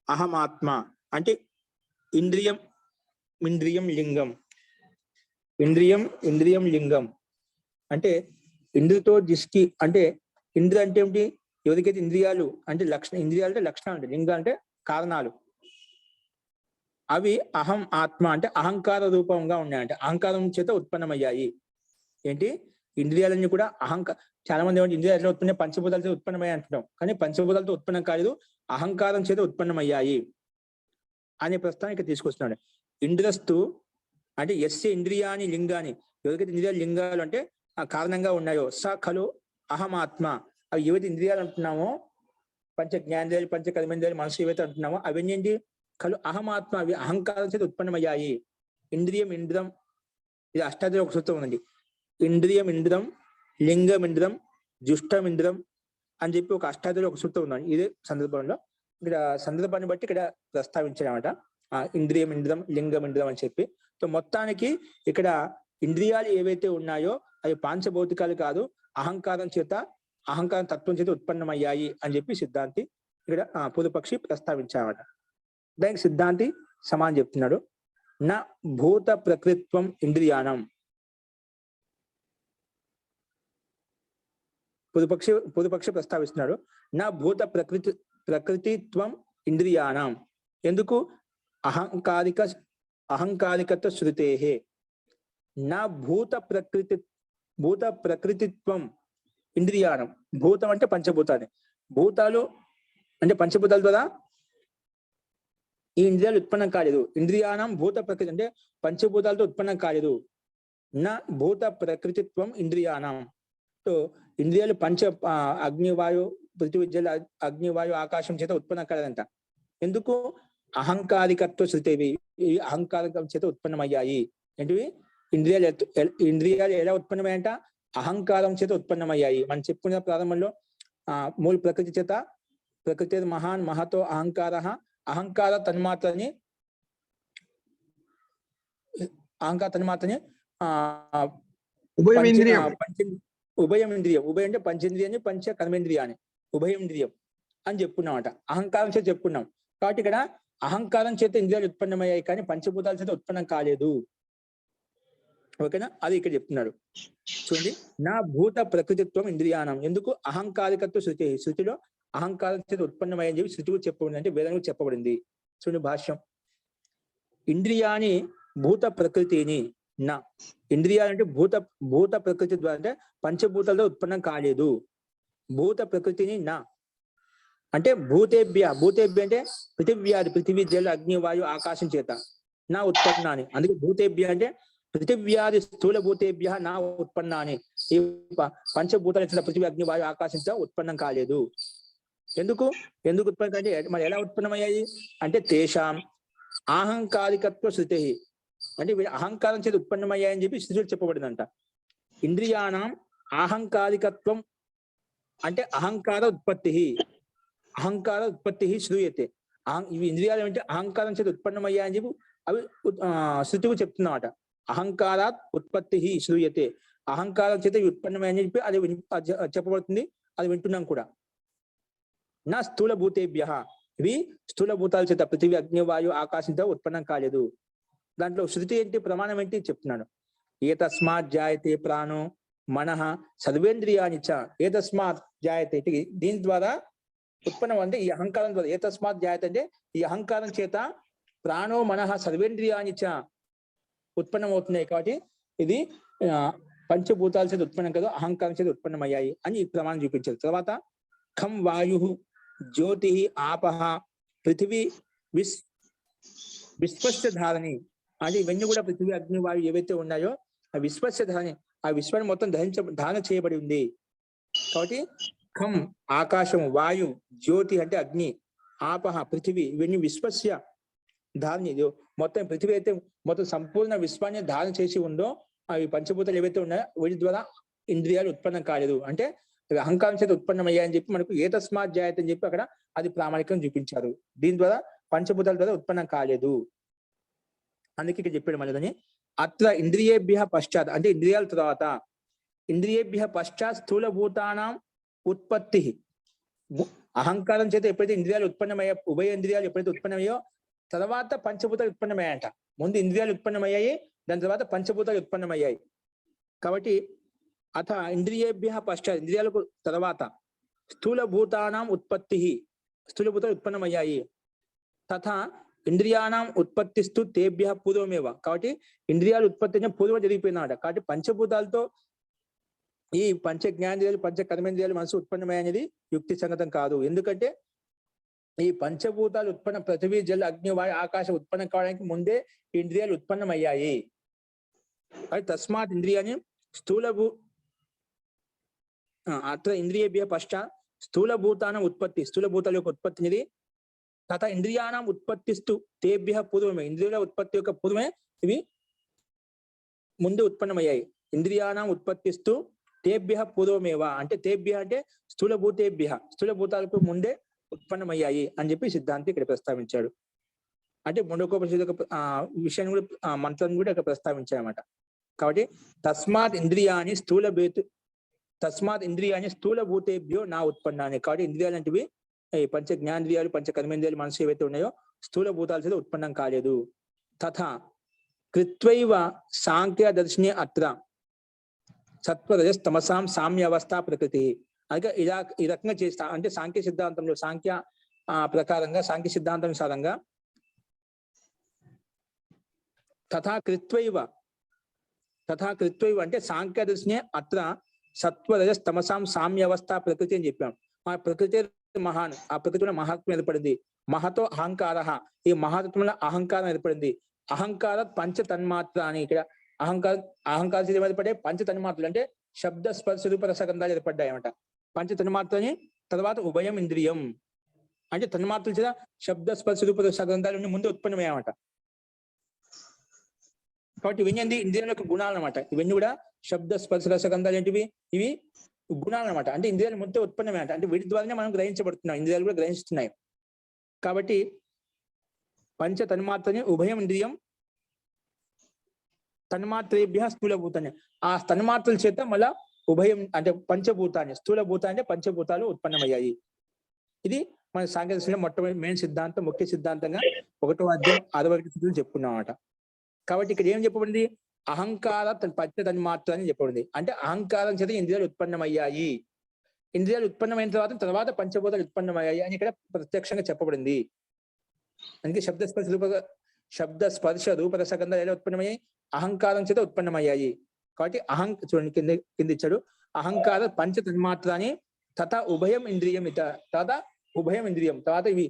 అహమాత్మ. అంటే ఇంద్రియం లింగం, ఇంద్రియం లింగం అంటే ఇంద్రితో దృష్టి, అంటే ఇంద్ర అంటే ఏమిటి? ఎవరికైతే ఇంద్రియాలు అంటే ఇంద్రియాలు అంటే లక్షణాలు, అంటే లింగ అంటే కారణాలు, అవి అహం ఆత్మ అంటే అహంకార రూపంగా ఉన్నాయంటే అహంకారం చేత ఉత్పన్నమయ్యాయి. ఏంటి? ఇంద్రియాలన్నీ కూడా చాలా మంది ఏమంటే ఇంద్రియాలు ఉత్పన్న పంచభూతాలతో ఉత్పన్నమయ్యాయి అంటున్నాం, కానీ పంచభూతాలతో ఉత్పన్నం కాలేదు, అహంకారం చేత ఉత్పన్నమయ్యాయి అనే ప్రస్తావన ఇక్కడ తీసుకొస్తున్నాడు. ఇంద్రస్తు అంటే యస్య ఇంద్రియాని లింగాని, ఎవరికైతే ఇంద్రియాలు లింగాలు అంటే కారణంగా ఉన్నాయో, స ఖలు అహమాత్మ, అవి ఏవైతే ఇంద్రియాలు అంటున్నామో, పంచ జ్ఞానేంద్రియాలు, పంచ కర్మేంద్రియాలు, మనసు ఏవైతే అంటున్నామో అవన్నీ ఏంటి? ఖలు అహమాత్మ, అవి అహంకారం చేత ఉత్పన్నమయ్యాయి. ఇంద్రియం ఇది అష్టాధ్యాయ ఒక సూత్రం ఉందండి. ఇంద్రియం లింగం జుష్టం అని చెప్పి ఒక అష్టాధ్యాయ ఒక సూత్రం ఉందండి. ఇదే సందర్భంలో ఇక్కడ సందర్భాన్ని బట్టి ఇక్కడ ప్రస్తావించాడనమాట. ఇంద్రియం లింగం అని చెప్పి. సో మొత్తానికి ఇక్కడ ఇంద్రియాలు ఏవైతే ఉన్నాయో అవి పాంచభౌతికాలు కాదు, అహంకారం తత్వం చేత ఉత్పన్నమయ్యాయి అని చెప్పి సిద్ధాంతి ఇక్కడ పూర్వపక్షి ప్రస్తావించామట. దానికి సిద్ధాంతి సమానం చెప్తున్నాడు. నా భూత ప్రకృత్వం ఇంద్రియాణం. పూర్వపక్షి ప్రస్తావిస్తున్నాడు. నా భూత ప్రకృతిత్వం ఇంద్రియాణం. ఎందుకు? అహంకారికత శృతేహే. నా భూత ప్రకృతిత్వం ఇంద్రియాణం. భూతం అంటే పంచభూతాలు, భూతాలు అంటే పంచభూతాల ద్వారా ఈ ఇంద్రియాలు ఉత్పన్నం కాలేదు. ఇంద్రియానం భూత ప్రకృతి అంటే పంచభూతాలతో ఉత్పన్నం కాలేదు. నా భూత ప్రకృతిత్వం ఇంద్రియానం. సో ఇంద్రియాలు పంచ అగ్నివాయు పృథివీ జల అగ్నివాయు ఆకాశం చేత ఉత్పన్నం కాలేదంట. ఎందుకు? అహంకారికత్వ శృతివి, ఈ అహంకారికం చేత ఉత్పన్నమయ్యాయి. ఏంటివి? ఇంద్రియాలు ఎలా ఉత్పన్నమయ్యాయంట? అహంకారం చేత ఉత్పన్నమయ్యాయి. మనం చెప్పుకున్న ప్రారంభంలో మూల ప్రకృతి చేత, ప్రకృతి మహాన్ మహతో అహంకార తన్మాత్రని ఉభయం ఇంద్రియం, ఉభయం అంటే పంచేంద్రియాన్ని పంచ కర్మేంద్రియాన్ని ఉభయం ఇంద్రియం అని చెప్పుకున్నామట. అహంకారం చేత చెప్పుకున్నాం. కాబట్టి ఇక్కడ అహంకారం చేత ఇంద్రియాలు ఉత్పన్నమయ్యాయి కానీ పంచభూతాల చేత ఉత్పన్నం కాలేదు. ఓకేనా? అది ఇక్కడ చెప్తున్నారు. చూడండి, నా భూత ప్రకృతిత్వం ఇంద్రియానం. ఎందుకు? అహంకారికత్వ శృతి, శృతిలో అహంకారం చేత ఉత్పన్నమయ్యని చెప్పి శృతి కూడా చెప్పబడింది, అంటే వేదం కూడా చెప్పబడింది. చూడండి భాష్యం, ఇంద్రియాని భూత ప్రకృతిని నా, ఇంద్రియాలు అంటే భూత ప్రకృతి ద్వారా అంటే పంచభూతాలతో ఉత్పన్నం కాలేదు. భూత ప్రకృతిని నా అంటే భూతేభ్య అంటే పృథివీ జల అగ్ని వాయు ఆకాశం చేత నా ఉత్పన్నాన్ని. అందుకే భూతేభ్య అంటే పృథివ్యాది స్థూల భూతేభ్య నా ఉత్పన్నాన్ని. ఈ పంచభూతాలు ఇచ్చిన పృథివీ అగ్ని వాయు ఆకాశం చేత ఉత్పన్నం కాలేదు. ఎందుకు ఉత్పన్నం అంటే మరి ఎలా ఉత్పన్నమయ్యాయి అంటే తేషాం అహంకారికత్వ శృతి, అంటే అహంకారం చేత ఉత్పన్నమయ్యాయని చెప్పి శృతిలో చెప్పబడిందంట. ఇంద్రియాణం అహంకారికత్వం అంటే అహంకార ఉత్పత్తి శ్రూయతే. ఇవి ఇంద్రియాలు అంటే అహంకారం చేత ఉత్పన్నమయ్యాయని చెప్పి అవి శృతికి చెప్తున్నమాట. అహంకారాత్ ఉత్పత్తి శ్రూయతే, అహంకారం చేత ఉత్పన్నమయ్యాయని చెప్పి అది చెప్పబడుతుంది, అది వింటున్నాం కూడా. నా స్థూల భూతేభ్య, ఇవి స్థూల భూతాల చేత పృథివీ అగ్ని వాయు ఆకాశంతో ఉత్పన్నం కాలేదు. దాంట్లో శృతి ఏంటి, ప్రమాణం ఏంటి చెప్తున్నాడు. ఏతస్మాత్ జాయతే ప్రాణో మనః సర్వేంద్రియాని చ, ఏతస్మాత్ జాయతే, దీని ద్వారా ఉత్పన్నం అంటే ఈ అహంకారం ద్వారా. ఏతస్మాత్ జాయతే అంటే ఈ అహంకారం చేత ప్రాణో మనః సర్వేంద్రియాని చ ఉత్పన్నం అవుతున్నాయి. కాబట్టి ఇది పంచభూతాల చేత ఉత్పన్నం కదా, అహంకారం చేత ఉత్పన్నమయ్యాయి అని ఈ ప్రమాణం చూపించారు. తర్వాత ఖం వాయు జ్యోతి ఆపహ పృథివీ విశ్వస్య ధారణి, అంటే ఇవన్నీ కూడా పృథివీ అగ్ని వాయు ఏవైతే ఉన్నాయో ఆ విశ్వస్య ధారణి, ఆ విశ్వాన్ని మొత్తం ధారణ చేయబడి ఉంది. కాబట్టి ఖం ఆకాశం, వాయు, జ్యోతి అంటే అగ్ని, ఆపహ పృథివీ, ఇవన్నీ విశ్వస్య ధారణి. మొత్తం పృథివీ అయితే మొత్తం సంపూర్ణ విశ్వాన్ని ధారణ చేసి ఉందో అవి పంచభూతాలు ఏవైతే ఉన్నాయో వీటి ద్వారా ఇంద్రియాలు ఉత్పన్నం కాలేదు. అంటే అహంకారం చేత ఉత్పన్నమయ్యాయని చెప్పి మనకు ఏతస్మాత్ జాయత అని చెప్పి అక్కడ అది ప్రామాణికం చూపించారు. దీని ద్వారా పంచభూతాల ద్వారా ఉత్పన్నం కాలేదు. అందుకే ఇక్కడ చెప్పాడు మళ్ళీ అత్ర ఇంద్రియేభ్య పశ్చాత్, అంటే ఇంద్రియాల తర్వాత, ఇంద్రియేభ్య పశ్చాత్ స్థూలభూతానాం ఉత్పత్తి. అహంకారం చేత ఎప్పుడైతే ఇంద్రియాలు ఉత్పన్నమయ్యా, ఉభయ ఇంద్రియాలు ఎప్పుడైతే ఉత్పన్నమయ్యో తర్వాత పంచభూతాలు ఉత్పన్నమయ్యాయంట. ముందు ఇంద్రియాలు ఉత్పన్నమయ్యాయి, దాని తర్వాత పంచభూతాలు ఉత్పన్నమయ్యాయి. కాబట్టి అథ ఇంద్రియేభ్య పశ్చాత్, ఇంద్రియాలకు తర్వాత స్థూలభూతానాం ఉత్పత్తి, స్థూలభూతాలు ఉత్పన్నమయ్యాయి. తథా ఇంద్రియాణం ఉత్పత్తిస్తూ తేభ్య పూర్వమేవ, కాబట్టి ఇంద్రియాలు ఉత్పత్తి పూర్వం జరిగిపోయినాడు. కాబట్టి పంచభూతాలతో ఈ పంచ జ్ఞానేంద్రియాలు పంచ కర్మేంద్రియాలు మనసు ఉత్పన్నమయ్యనేది యుక్తి సంగతం కాదు. ఎందుకంటే ఈ పంచభూతాలు ఉత్పన్న పృథివీ జల అగ్ని వాయు ఆకాశం ఉత్పన్నం కావడానికి ముందే ఇంద్రియాలు ఉత్పన్నమయ్యాయి. అది తస్మాత్ ఇంద్రియాన్ని అత్ర ఇంద్రియేభ్య పశ్చాత్ స్థూలభూతానం ఉత్పత్తి, స్థూలభూతాల యొక్క ఉత్పత్తినిది. తథా ఇంద్రియానం ఉత్పత్తిస్తూ తేభ్య పూర్వమే, ఇంద్రియాల ఉత్పత్తి యొక్క పూర్వమే ఇవి ముందు ఉత్పన్నమయ్యాయి. ఇంద్రియానం ఉత్పత్తిస్తూ తేభ్య పూర్వమేవా, అంటే తేభ్య అంటే స్థూలభూతేభ్య, స్థూలభూతాలకు ముందే ఉత్పన్నమయ్యాయి అని చెప్పి సిద్ధాంతి ఇక్కడ ప్రస్తావించాడు. అంటే ముండకోపనిషత్తు యొక్క విషయాన్ని కూడా మంత్రాన్ని కూడా ఇక్కడ ప్రస్తావించాయన్నమాట. కాబట్టి తస్మాత్ ఇంద్రియాన్ని స్థూలభూతేభ్యో నా ఉత్పన్నాన్ని. కాబట్టి ఇంద్రియాలు అంటివి పంచ జ్ఞానేంద్రియాలు పంచ కర్మేంద్రియాలు మనసు ఏవైతే ఉన్నాయో స్థూల భూతాల చేత ఉత్పన్నం కాలేదు. తథా కృత్వైవ సాంఖ్య దర్శనే అత్ర సత్వరజస్తమసాం సామ్య అవస్థ ప్రకృతి. అలాగే ఈ రకంగా చేస్తా అంటే సాంఖ్య సిద్ధాంతంలో సాంఖ్య ప్రకారంగా సాంఖ్య సిద్ధాంతానుసారంగా తథా కృత్వైవ అంటే సాంఖ్య దర్శనే అత్ర సత్వరజస్తమసాం సామ్య అవస్థ ప్రకృతి అని చెప్పాం. ఆ ప్రకృతి మహాన్, ఆ ప్రకృతిలో మహాత్మ ఏర్పడింది. మహతో అహంకార, ఈ మహాత్మలో అహంకారం ఏర్పడింది. అహంకార పంచ తన్మాత్ర అని ఇక్కడ అహంకార ఏర్పడే పంచ తన్మాత్రలు అంటే శబ్ద స్పర్శ రూప రసగంధాలు ఏర్పడ్డాయి అన్నమాట. పంచ తన్మాత్రని తర్వాత ఉభయం ఇంద్రియం అంటే తన్మాత్రలు చేత శబ్ద స్పర్శ రూప రసగంధాలు ముందు ఉత్పన్నమయ్యామట. కాబట్టి ఇవన్నీ ఏంది ఇంద్రియాల యొక్క గుణాలు అనమాట. ఇవన్నీ కూడా శబ్ద స్పర్శ రసగంధాలు ఏంటివి, ఇవి గుణాలు అనమాట. అంటే ఇంద్రియాలు మొత్తం ఉత్పన్నమే అంట. అంటే వీటి ద్వారానే మనం గ్రహించబడుతున్నాం, ఇంద్రియాలు కూడా గ్రహిస్తున్నాయి. కాబట్టి పంచ తన్మాత్రని ఉభయం ఇంద్రియం తన్మాత్రేభ్య స్థూలభూతాన్ని, ఆ తన్మాత్రల చేత మళ్ళా ఉభయం అంటే పంచభూతాన్ని, స్థూలభూతాన్ని అంటే పంచభూతాలు ఉత్పన్నమయ్యాయి. ఇది మన సాంకేతిక మొట్టమొదటి మెయిన్ సిద్ధాంతం, ముఖ్య సిద్ధాంతంగా 1వ అధ్యాయం 6వ స్థితులు చెప్పుకున్నాం అన్నమాట. కాబట్టి ఇక్కడ ఏం చెప్పబడింది, అహంకార పంచ తన్మాత్ర అని చెప్పబడింది. అంటే అహంకారం చేత ఇంద్రియాలు ఉత్పన్నమయ్యాయి. ఇంద్రియాలు ఉత్పన్నమైన తర్వాత పంచభూతాలు ఉత్పన్నమయ్యాయి అని ఇక్కడ ప్రత్యక్షంగా చెప్పబడింది. అందుకే శబ్ద స్పర్శ రూప రసగంధాలు ఎలా ఉత్పన్నమయ్యాయి, అహంకారం చేత ఉత్పన్నమయ్యాయి. కాబట్టి చూడండి కింద ఇచ్చాడు, అహంకార పంచ తన్మాత్రాన్ని తథా ఉభయం ఇంద్రియం తథా ఉభయం ఇంద్రియం, తర్వాత ఇవి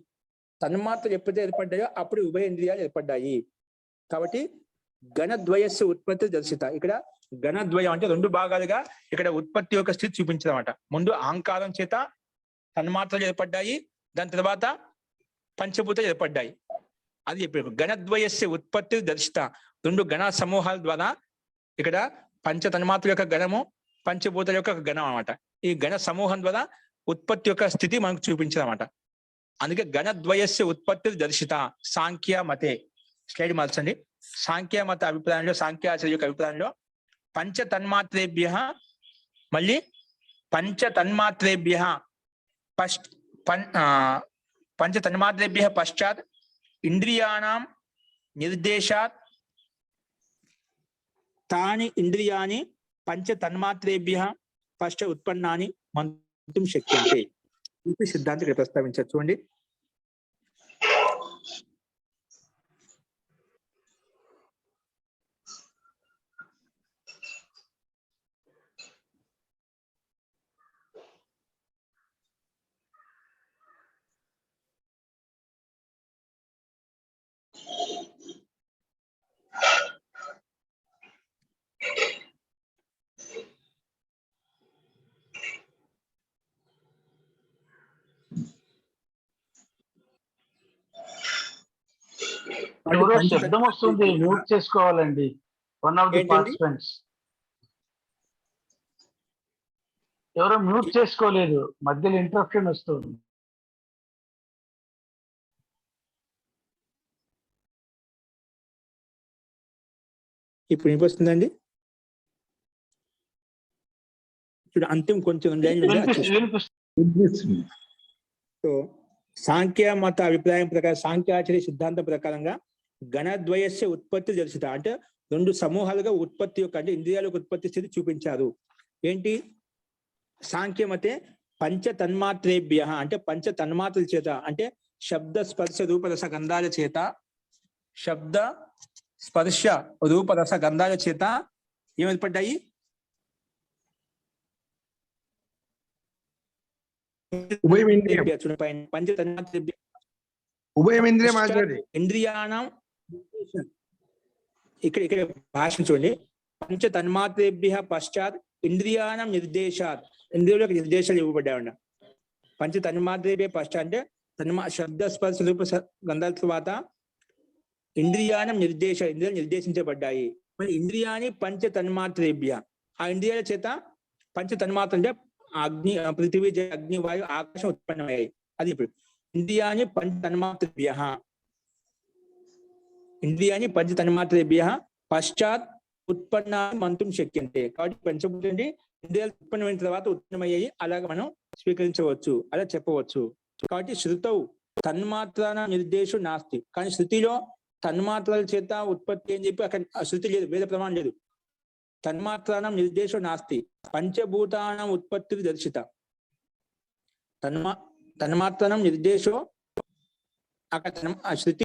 తన్మాత్రలు ఎప్పుడైతే ఏర్పడ్డాయో అప్పుడు ఉభయ ఇంద్రియాలు ఏర్పడ్డాయి. కాబట్టి గణద్వయస్సు ఉత్పత్తి దర్శిత, ఇక్కడ గణద్వయం అంటే 2 భాగాలుగా ఇక్కడ ఉత్పత్తి యొక్క స్థితి చూపించదన్నమాట. ముందు అహంకారం చేత తన్మాత్రలు ఏర్పడ్డాయి, దాని తర్వాత పంచభూతాలు ఏర్పడ్డాయి. అది చెప్పారు. గణద్వయస్య ఉత్పత్తి దర్శిత, 2 గణ సమూహాల ద్వారా ఇక్కడ పంచ తన్మాత్రల యొక్క గణము, పంచభూతాల యొక్క గణం అన్నమాట. ఈ గణ సమూహం ద్వారా ఉత్పత్తి యొక్క స్థితి మనకు చూపించదన్నమాట. అందుకే గణద్వయస్య ఉత్పత్తి దర్శిత సాంఖ్య మతే. స్లైడ్ మార్చండి. సాంఖ్య మత అభిప్రాయంలో, సాంఖ్యాచార్య యొక్క అభిప్రాయంలో పంచ తన్మాత్రేభ్య మళ్ళీ పంచ తన్మాత్రేభ్య పంచ తన్మాత్రేభ్య పశ్చాత్ ఇంద్రియాణం నిర్దేశాత్ తాని ఇంద్రియాని పంచ తన్మాత్రేభ్య పశ్చ ఉత్పన్నాని మంతుం శక్యంతే. ఈ సిద్ధాంతం ఇక్కడ ప్రస్తావించారు. చూడండి, ఎవరో శబ్దం వస్తుంది, మ్యూట్ చేసుకోవాలండి. వన్ ఆఫ్ ది పార్టిసిపెంట్స్ ఎవరో మ్యూట్ చేసుకోలేదు, మధ్యలో ఇంటరప్షన్ వస్తుంది. ఇప్పుడు వినిపిస్తుందండి? చూడు, అంతిమ కొంచెం వినిపిస్తుంది. సో సాంఖ్య మత అభిప్రాయం ప్రకారం, సాంఖ్యాచార్య సిద్ధాంతం ప్రకారంగా గణద్వయస్య ఉత్పత్తి దర్శిత అంటే 2 సమూహాలుగా ఉత్పత్తి యొక్క అంటే ఇంద్రియాల ఉత్పత్తి స్థితి చూపించారు. ఏంటి? సాంఖ్యమతే పంచ తన్మాత్రేభ్య అంటే పంచ తన్మాత్రల చేత అంటే శబ్ద స్పర్శ రూపరస గంధాల చేత, శబ్ద స్పర్శ రూపరస గంధాల చేత ఏర్పడ్డాయి? పంచ తన్మాత్రేభ్య ఇంద్రియాణం, ఇక్కడ భాష చూడండి, పంచ తన్మాత్రేభ్య పశ్చాత్ ఇంద్రియాణం నిర్దేశాత్, ఇంద్రియాల యొక్క నిర్దేశాలు ఇవ్వబడ్డాయి. పంచ తన్మాత్రేభ్య పశ్చాత్ అంటే శబ్ద స్పర్శ రూప గంధాల తర్వాత ఇంద్రియాణం ఇంద్రియాలు నిర్దేశించబడ్డాయి. మరి ఇంద్రియాని పంచ తన్మాత్రేభ్య, ఆ ఇంద్రియాల చేత పంచ తన్మాత్ర అంటే అగ్ని, పృథివీ, అగ్ని, వాయు, ఆకాశం ఉత్పన్నమయ్యాయి. అది ఇప్పుడు ఇంద్రియాని పంచ తన్మాత్రేభ్య, ఇంద్రియాని పంచ తన్మాత్రేభ్య పశ్చాత్ ఉత్పన్నాన్ని మంతుం శక్యంతే. కాబట్టి పంచభూతం ఇంద్రియాలు ఉత్పన్నమైన తర్వాత ఉత్పన్నమయ్యాయి, అలాగ మనం స్వీకరించవచ్చు, అలా చెప్పవచ్చు. కాబట్టి శృతౌ తన్మాత్రాన నిర్దేశం నాస్తి, కానీ శృతిలో తన్మాత్రల చేత ఉత్పత్తి అని చెప్పి అక్కడ శృతి లేదు, వేద ప్రమాణం లేదు. తన్మాత్రానం నిర్దేశం నాస్తి, పంచభూతానం ఉత్పత్తి దర్శిత. తన్మాత్రానం నిర్దేశో అక్కడ శృతి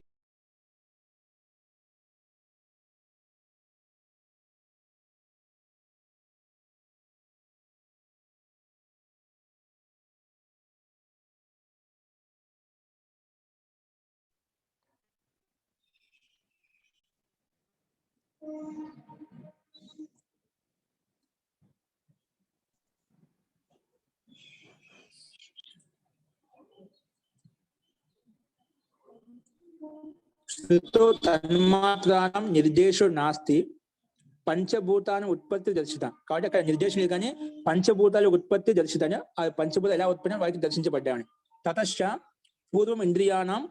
శృతో తన్మాత్రానం నిర్దేశో నాస్తి పంచభూతాన్ని ఉత్పత్తి దర్శిత. కాబట్టి అక్కడ నిర్దేశం లేదు కానీ పంచభూతాల ఉత్పత్తి దర్శితని, ఆ పంచభూతాలు ఎలా ఉత్పత్తి వారికి దర్శించబడ్డాయని. తతశ్చ పూర్వం ఇంద్రియానం,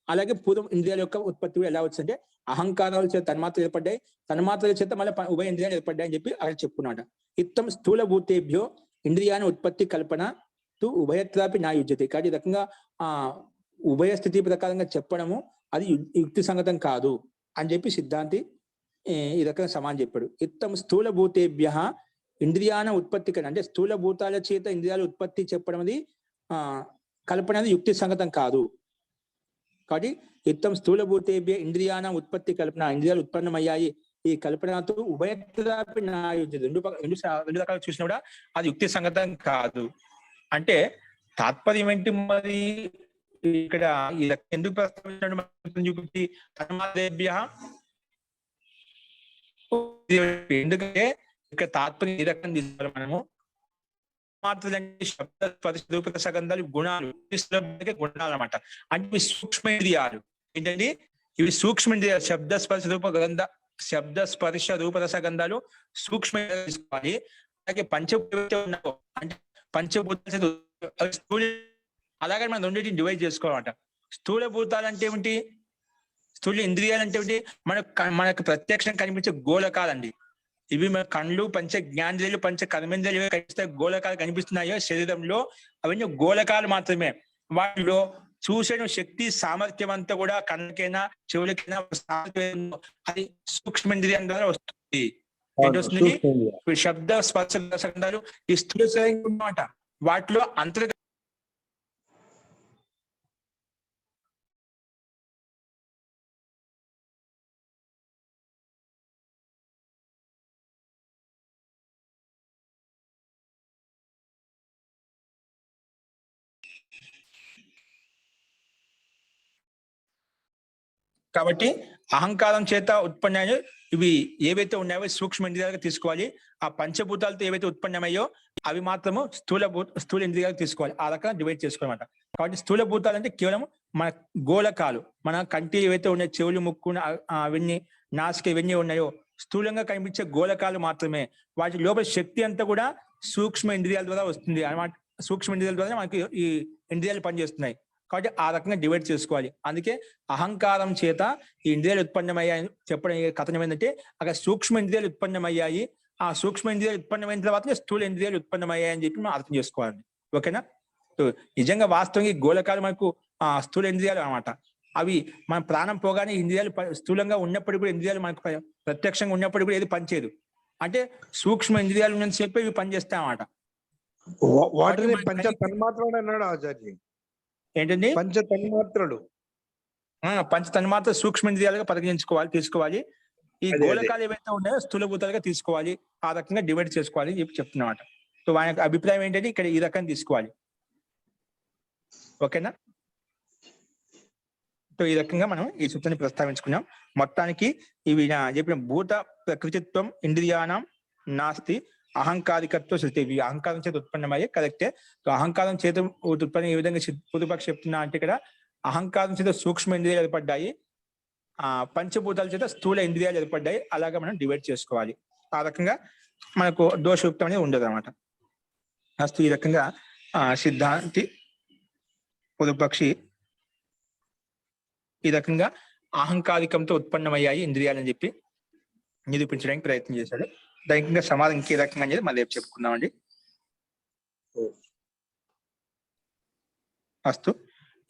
అలాగే పూర్వం ఇంద్రియాల యొక్క ఉత్పత్తి ఎలా వచ్చిందంటే అహంకారాల చేత తన్మాత్రలు ఏర్పడ్డాయి, తన్మాత్రల చేత మళ్ళీ ఉభయ ఇంద్రియాలు ఏర్పడ్డాయి అని చెప్పి అక్కడ చెప్పుకున్నాడు. ఇత్తం స్థూల భూతేభ్యో ఇంద్రియాన్ని ఉత్పత్తి కల్పన తు ఉభయత్రాపి నా యుజ్యతే. కాబట్టి ఈ రకంగా ఉభయ స్థితి ప్రకారంగా చెప్పడము అది యుక్తి సంగతం కాదు అని చెప్పి సిద్ధాంతి ఈ రకంగా సమానం చెప్పాడు. ఇత్తం స్థూల భూతేభ్య ఇంద్రియాన ఉత్పత్తి కన్నా, అంటే స్థూల భూతాల చేత ఇంద్రియాల ఉత్పత్తి చెప్పడం అది కల్పన అనేది యుక్తి సంగతం కాదు. కాబట్టి ఇత్తం స్థూల భూతేభ్య ఇంద్రియాన ఉత్పత్తి కల్పన, ఇంద్రియాలు ఉత్పన్నమయ్యాయి ఈ కల్పనతో ఉభయత్రాపి నా యుజ్యతే. రెండు రకాలు చూసినా కూడా అది యుక్తి సంగతం కాదు. అంటే తాత్పర్యం ఏంటి మరి ఇక్కడ ఎందుకు ప్రస్తావించడం? తన్మాత్రేభ్య, ఎందుకంటే ఇక్కడ తాత్పర్యం ఈ రకంగా తీసుకోవాలి మనము. మాత్రలంటే శబ్ద స్పర్శ రూపక సగంధాలు గుణాలు, గుణాలు అనమాట. అంటే ఇవి సూక్ష్మేంద్రియాలు. ఏంటండి? ఇవి సూక్ష్మేంద్రియాలు. శబ్ద స్పర్శ రూపరస గంధాలు సూక్ష్మ తీసుకోవాలి. అలాగే పంచభూత ఉన్నావు అంటే పంచభూతాలు అలాగే మనం రెండింటిని డివైడ్ చేసుకోవాలన్నమాట. స్థూల భూతాలు అంటే ఏమిటి? స్థూల ఇంద్రియాలు అంటే ఏమిటి? మనకు ప్రత్యక్షం కనిపించే గోళకాలండి. ఇవి మన కళ్ళు, పంచ జ్ఞానేంద్రియాలు, పంచ కర్మేంద్రియాలు కనిపిస్తే గోళకాలు కనిపిస్తున్నాయో శరీరంలో, అవన్నీ గోళకాలు మాత్రమే. వాటిలో చూసే శక్తి సామర్థ్యం అంతా కూడా కళ్ళకైనా చెవులకైనా అది సూక్ష్మేంద్రియం ద్వారా వస్తుంది. ఏంటొస్తుంది? శబ్ద స్పర్శ సంబంధాలు ఈ స్థూల అన్నమాట. వాటిలో అంతర్గత కాబట్టి అహంకారం చేత ఉత్పన్నమయ్యో ఇవి ఏవైతే ఉన్నాయో సూక్ష్మ ఇంద్రియాలుగా తీసుకోవాలి. ఆ పంచభూతాలతో ఏవైతే ఉత్పన్నమయ్యో అవి మాత్రము స్థూల ఇంద్రియాలు తీసుకోవాలి. ఆ రకంగా డివైడ్ చేసుకోవాలన్నమాట. కాబట్టి స్థూల భూతాలు అంటే కేవలం మన గోళకాలు, మన కంటి ఏవైతే ఉన్నాయో, చెవులు, ముక్కు, అవన్నీ నాసిక ఇవన్నీ ఉన్నాయో స్థూలంగా కనిపించే గోళకాలు మాత్రమే. వాటి లోపల శక్తి అంతా కూడా సూక్ష్మ ఇంద్రియాల ద్వారా వస్తుంది అన్నమాట. సూక్ష్మ ఇంద్రియాల ద్వారా మనకి ఈ ఇంద్రియాలు పనిచేస్తున్నాయి. కాబట్టి ఆ రకంగా డివైడ్ చేసుకోవాలి. అందుకే అహంకారం చేత ఈ ఇంద్రియాలు ఉత్పన్నమయ్యాయని చెప్పడం కథనం ఏంటంటే అక్కడ సూక్ష్మ ఇంద్రియాలు ఉత్పన్నమయ్యాయి, ఆ సూక్ష్మ ఇంద్రియాలు ఉత్పన్నమైన తర్వాత స్థూల ఇంద్రియాలు ఉత్పన్నమయ్యాయి అని చెప్పి మనం అర్థం చేసుకోవాలి. ఓకేనా? నిజంగా వాస్తవంగా గోళకాలు మనకు స్థూల ఇంద్రియాలు అన్నమాట. అవి మన ప్రాణం పోగానే ఇంద్రియాలు స్థూలంగా ఉన్నప్పుడు కూడా ఇంద్రియాలు మనకు ప్రత్యక్షంగా ఉన్నప్పుడు కూడా ఏది పనిచేయదు. అంటే సూక్ష్మ ఇంద్రియాలు ఉన్నంత సేపు ఇవి పనిచేస్తాయి అన్నమాట. వాటిని పంచ తన్మాత్రలు అన్నాడు ఆచార్య. ఏంటండి? పంచ తన్మాత్రలు. పంచ తన్మాత్ర సూక్ష్మ ఇంద్రియాలుగా పరిగణించుకోవాలి, తీసుకోవాలి. ఈ గోళకాలు ఏవైతే ఉన్నాయో స్థూలభూతాలుగా తీసుకోవాలి. ఆ రకంగా డివైడ్ చేసుకోవాలి అని చెప్పి చెప్తున్నమాట. సో ఆయన అభిప్రాయం ఏంటంటే ఇక్కడ ఈ రకంగా తీసుకోవాలి. ఓకేనా? సో ఈ రకంగా మనం ఈ సూత్రాన్ని ప్రస్తావించుకున్నాం. మొత్తానికి ఇవి చెప్పిన భూత ప్రకృతిత్వం ఇంద్రియానం నాస్తి అహంకారికత్వ శృతి. ఇవి అహంకారం చేత ఉత్పన్నమయ్యే కరెక్టే. సో అహంకారం చేత ఉత్పన్నం ఏ విధంగా పూర్వపక్ష చెప్తున్నా అంటే ఇక్కడ అహంకారం చేత సూక్ష్మ ఇంద్రియాలు ఏర్పడ్డాయి, పంచభూతాల చేత స్థూల ఇంద్రియాలు ఏర్పడ్డాయి. అలాగా మనం డివైడ్ చేసుకోవాలి. ఆ రకంగా మనకు దోషయుక్తం అనేది ఉండదు అనమాట. అస్తు ఈ రకంగా సిద్ధాంతి పూర్వపక్షి ఈ రకంగా అహంకారికంతో ఉత్పన్నమయ్యాయి ఇంద్రియాలని చెప్పి నిరూపించడానికి ప్రయత్నం చేశాడు. దైహికంగా సమాధానం ఇంకే రకంగా అనేది మళ్ళీ రేపు చెప్పుకుందామండి. అస్తు.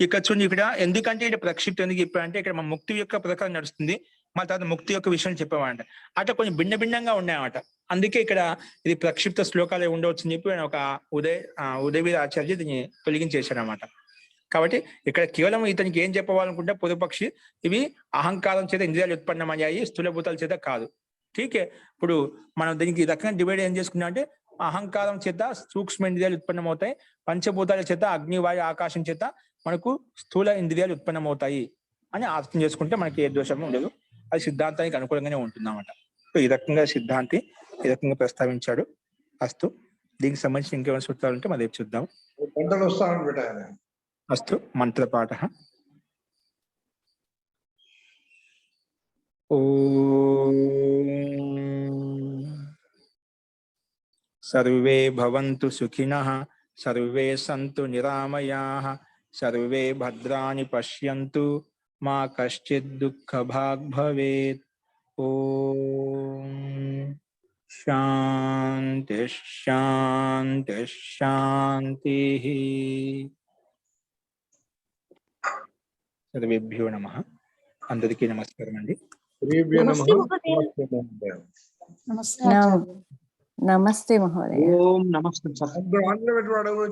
ఇక చూడండి, ఇక్కడ ఎందుకంటే ఇక్కడ ప్రక్షిప్తం ఎందుకు చెప్పాడంటే ఇక్కడ మన ముక్తి యొక్క ప్రకారం నడుస్తుంది, మన తర్వాత ముక్తి యొక్క విషయం చెప్పామంట. అట్లా కొంచెం భిన్న భిన్నంగా ఉన్నాయన్నమాట. అందుకే ఇక్కడ ఇది ప్రక్షిప్త శ్లోకాలు ఉండవచ్చు అని చెప్పి ఒక ఉదయవీర ఆచార్య దీన్ని తొలగించేశాడు అనమాట. కాబట్టి ఇక్కడ కేవలం ఇతనికి ఏం చెప్పవాలనుకుంటే పూర్వపక్షి ఇవి అహంకారం చేత ఇంద్రియాలు ఉత్పన్నమయ్యాయి, స్థూలభూతాల చేత కాదు. ఠీకే. ఇప్పుడు మనం దీనికి ఈ రకంగా డివైడ్ ఏం చేసుకున్నాం అంటే అహంకారం చేత సూక్ష్మ ఇంద్రియాలు ఉత్పన్నమవుతాయి, పంచభూతాల చేత అగ్ని, వాయు, ఆకాశం చేత మనకు స్థూల ఇంద్రియాలు ఉత్పన్నమవుతాయి అని అర్థం చేసుకుంటే మనకి ఏ దోషము ఉండదు. అది సిద్ధాంతానికి అనుకూలంగానే ఉంటుంది అన్నమాట. సో ఈ రకంగా సిద్ధాంతి ఈ రకంగా ప్రస్తావించాడు. అస్తు. దీనికి సంబంధించి ఇంకేమైనా సూత్రాలు ఉంటే మరి రేపు చూద్దాం. గంటలు వస్తామని పెట్టాను. అస్తు. మంత్రపాఠ. ఓం సర్వే భవంతు సుఖినః, సర్వే సంతు నిరామయాః, సర్వే భద్రాణి పశ్యంతు, మా కశ్చిద్ దుఃఖభాగ్ భవేత్. ఓం శాంతి శాంతి శాంతి. సర్వేభ్యో నమః. అందరికీ నమస్కారం అండి. శ్రీభ్యో నమః. నమస్తే మహోదయ. నమస్తే మహోదయ. నమస్తే మహోదయ. ఓం నమస్తే సార్. అందరూ ఆంధ్ర పెట్టుకోవడం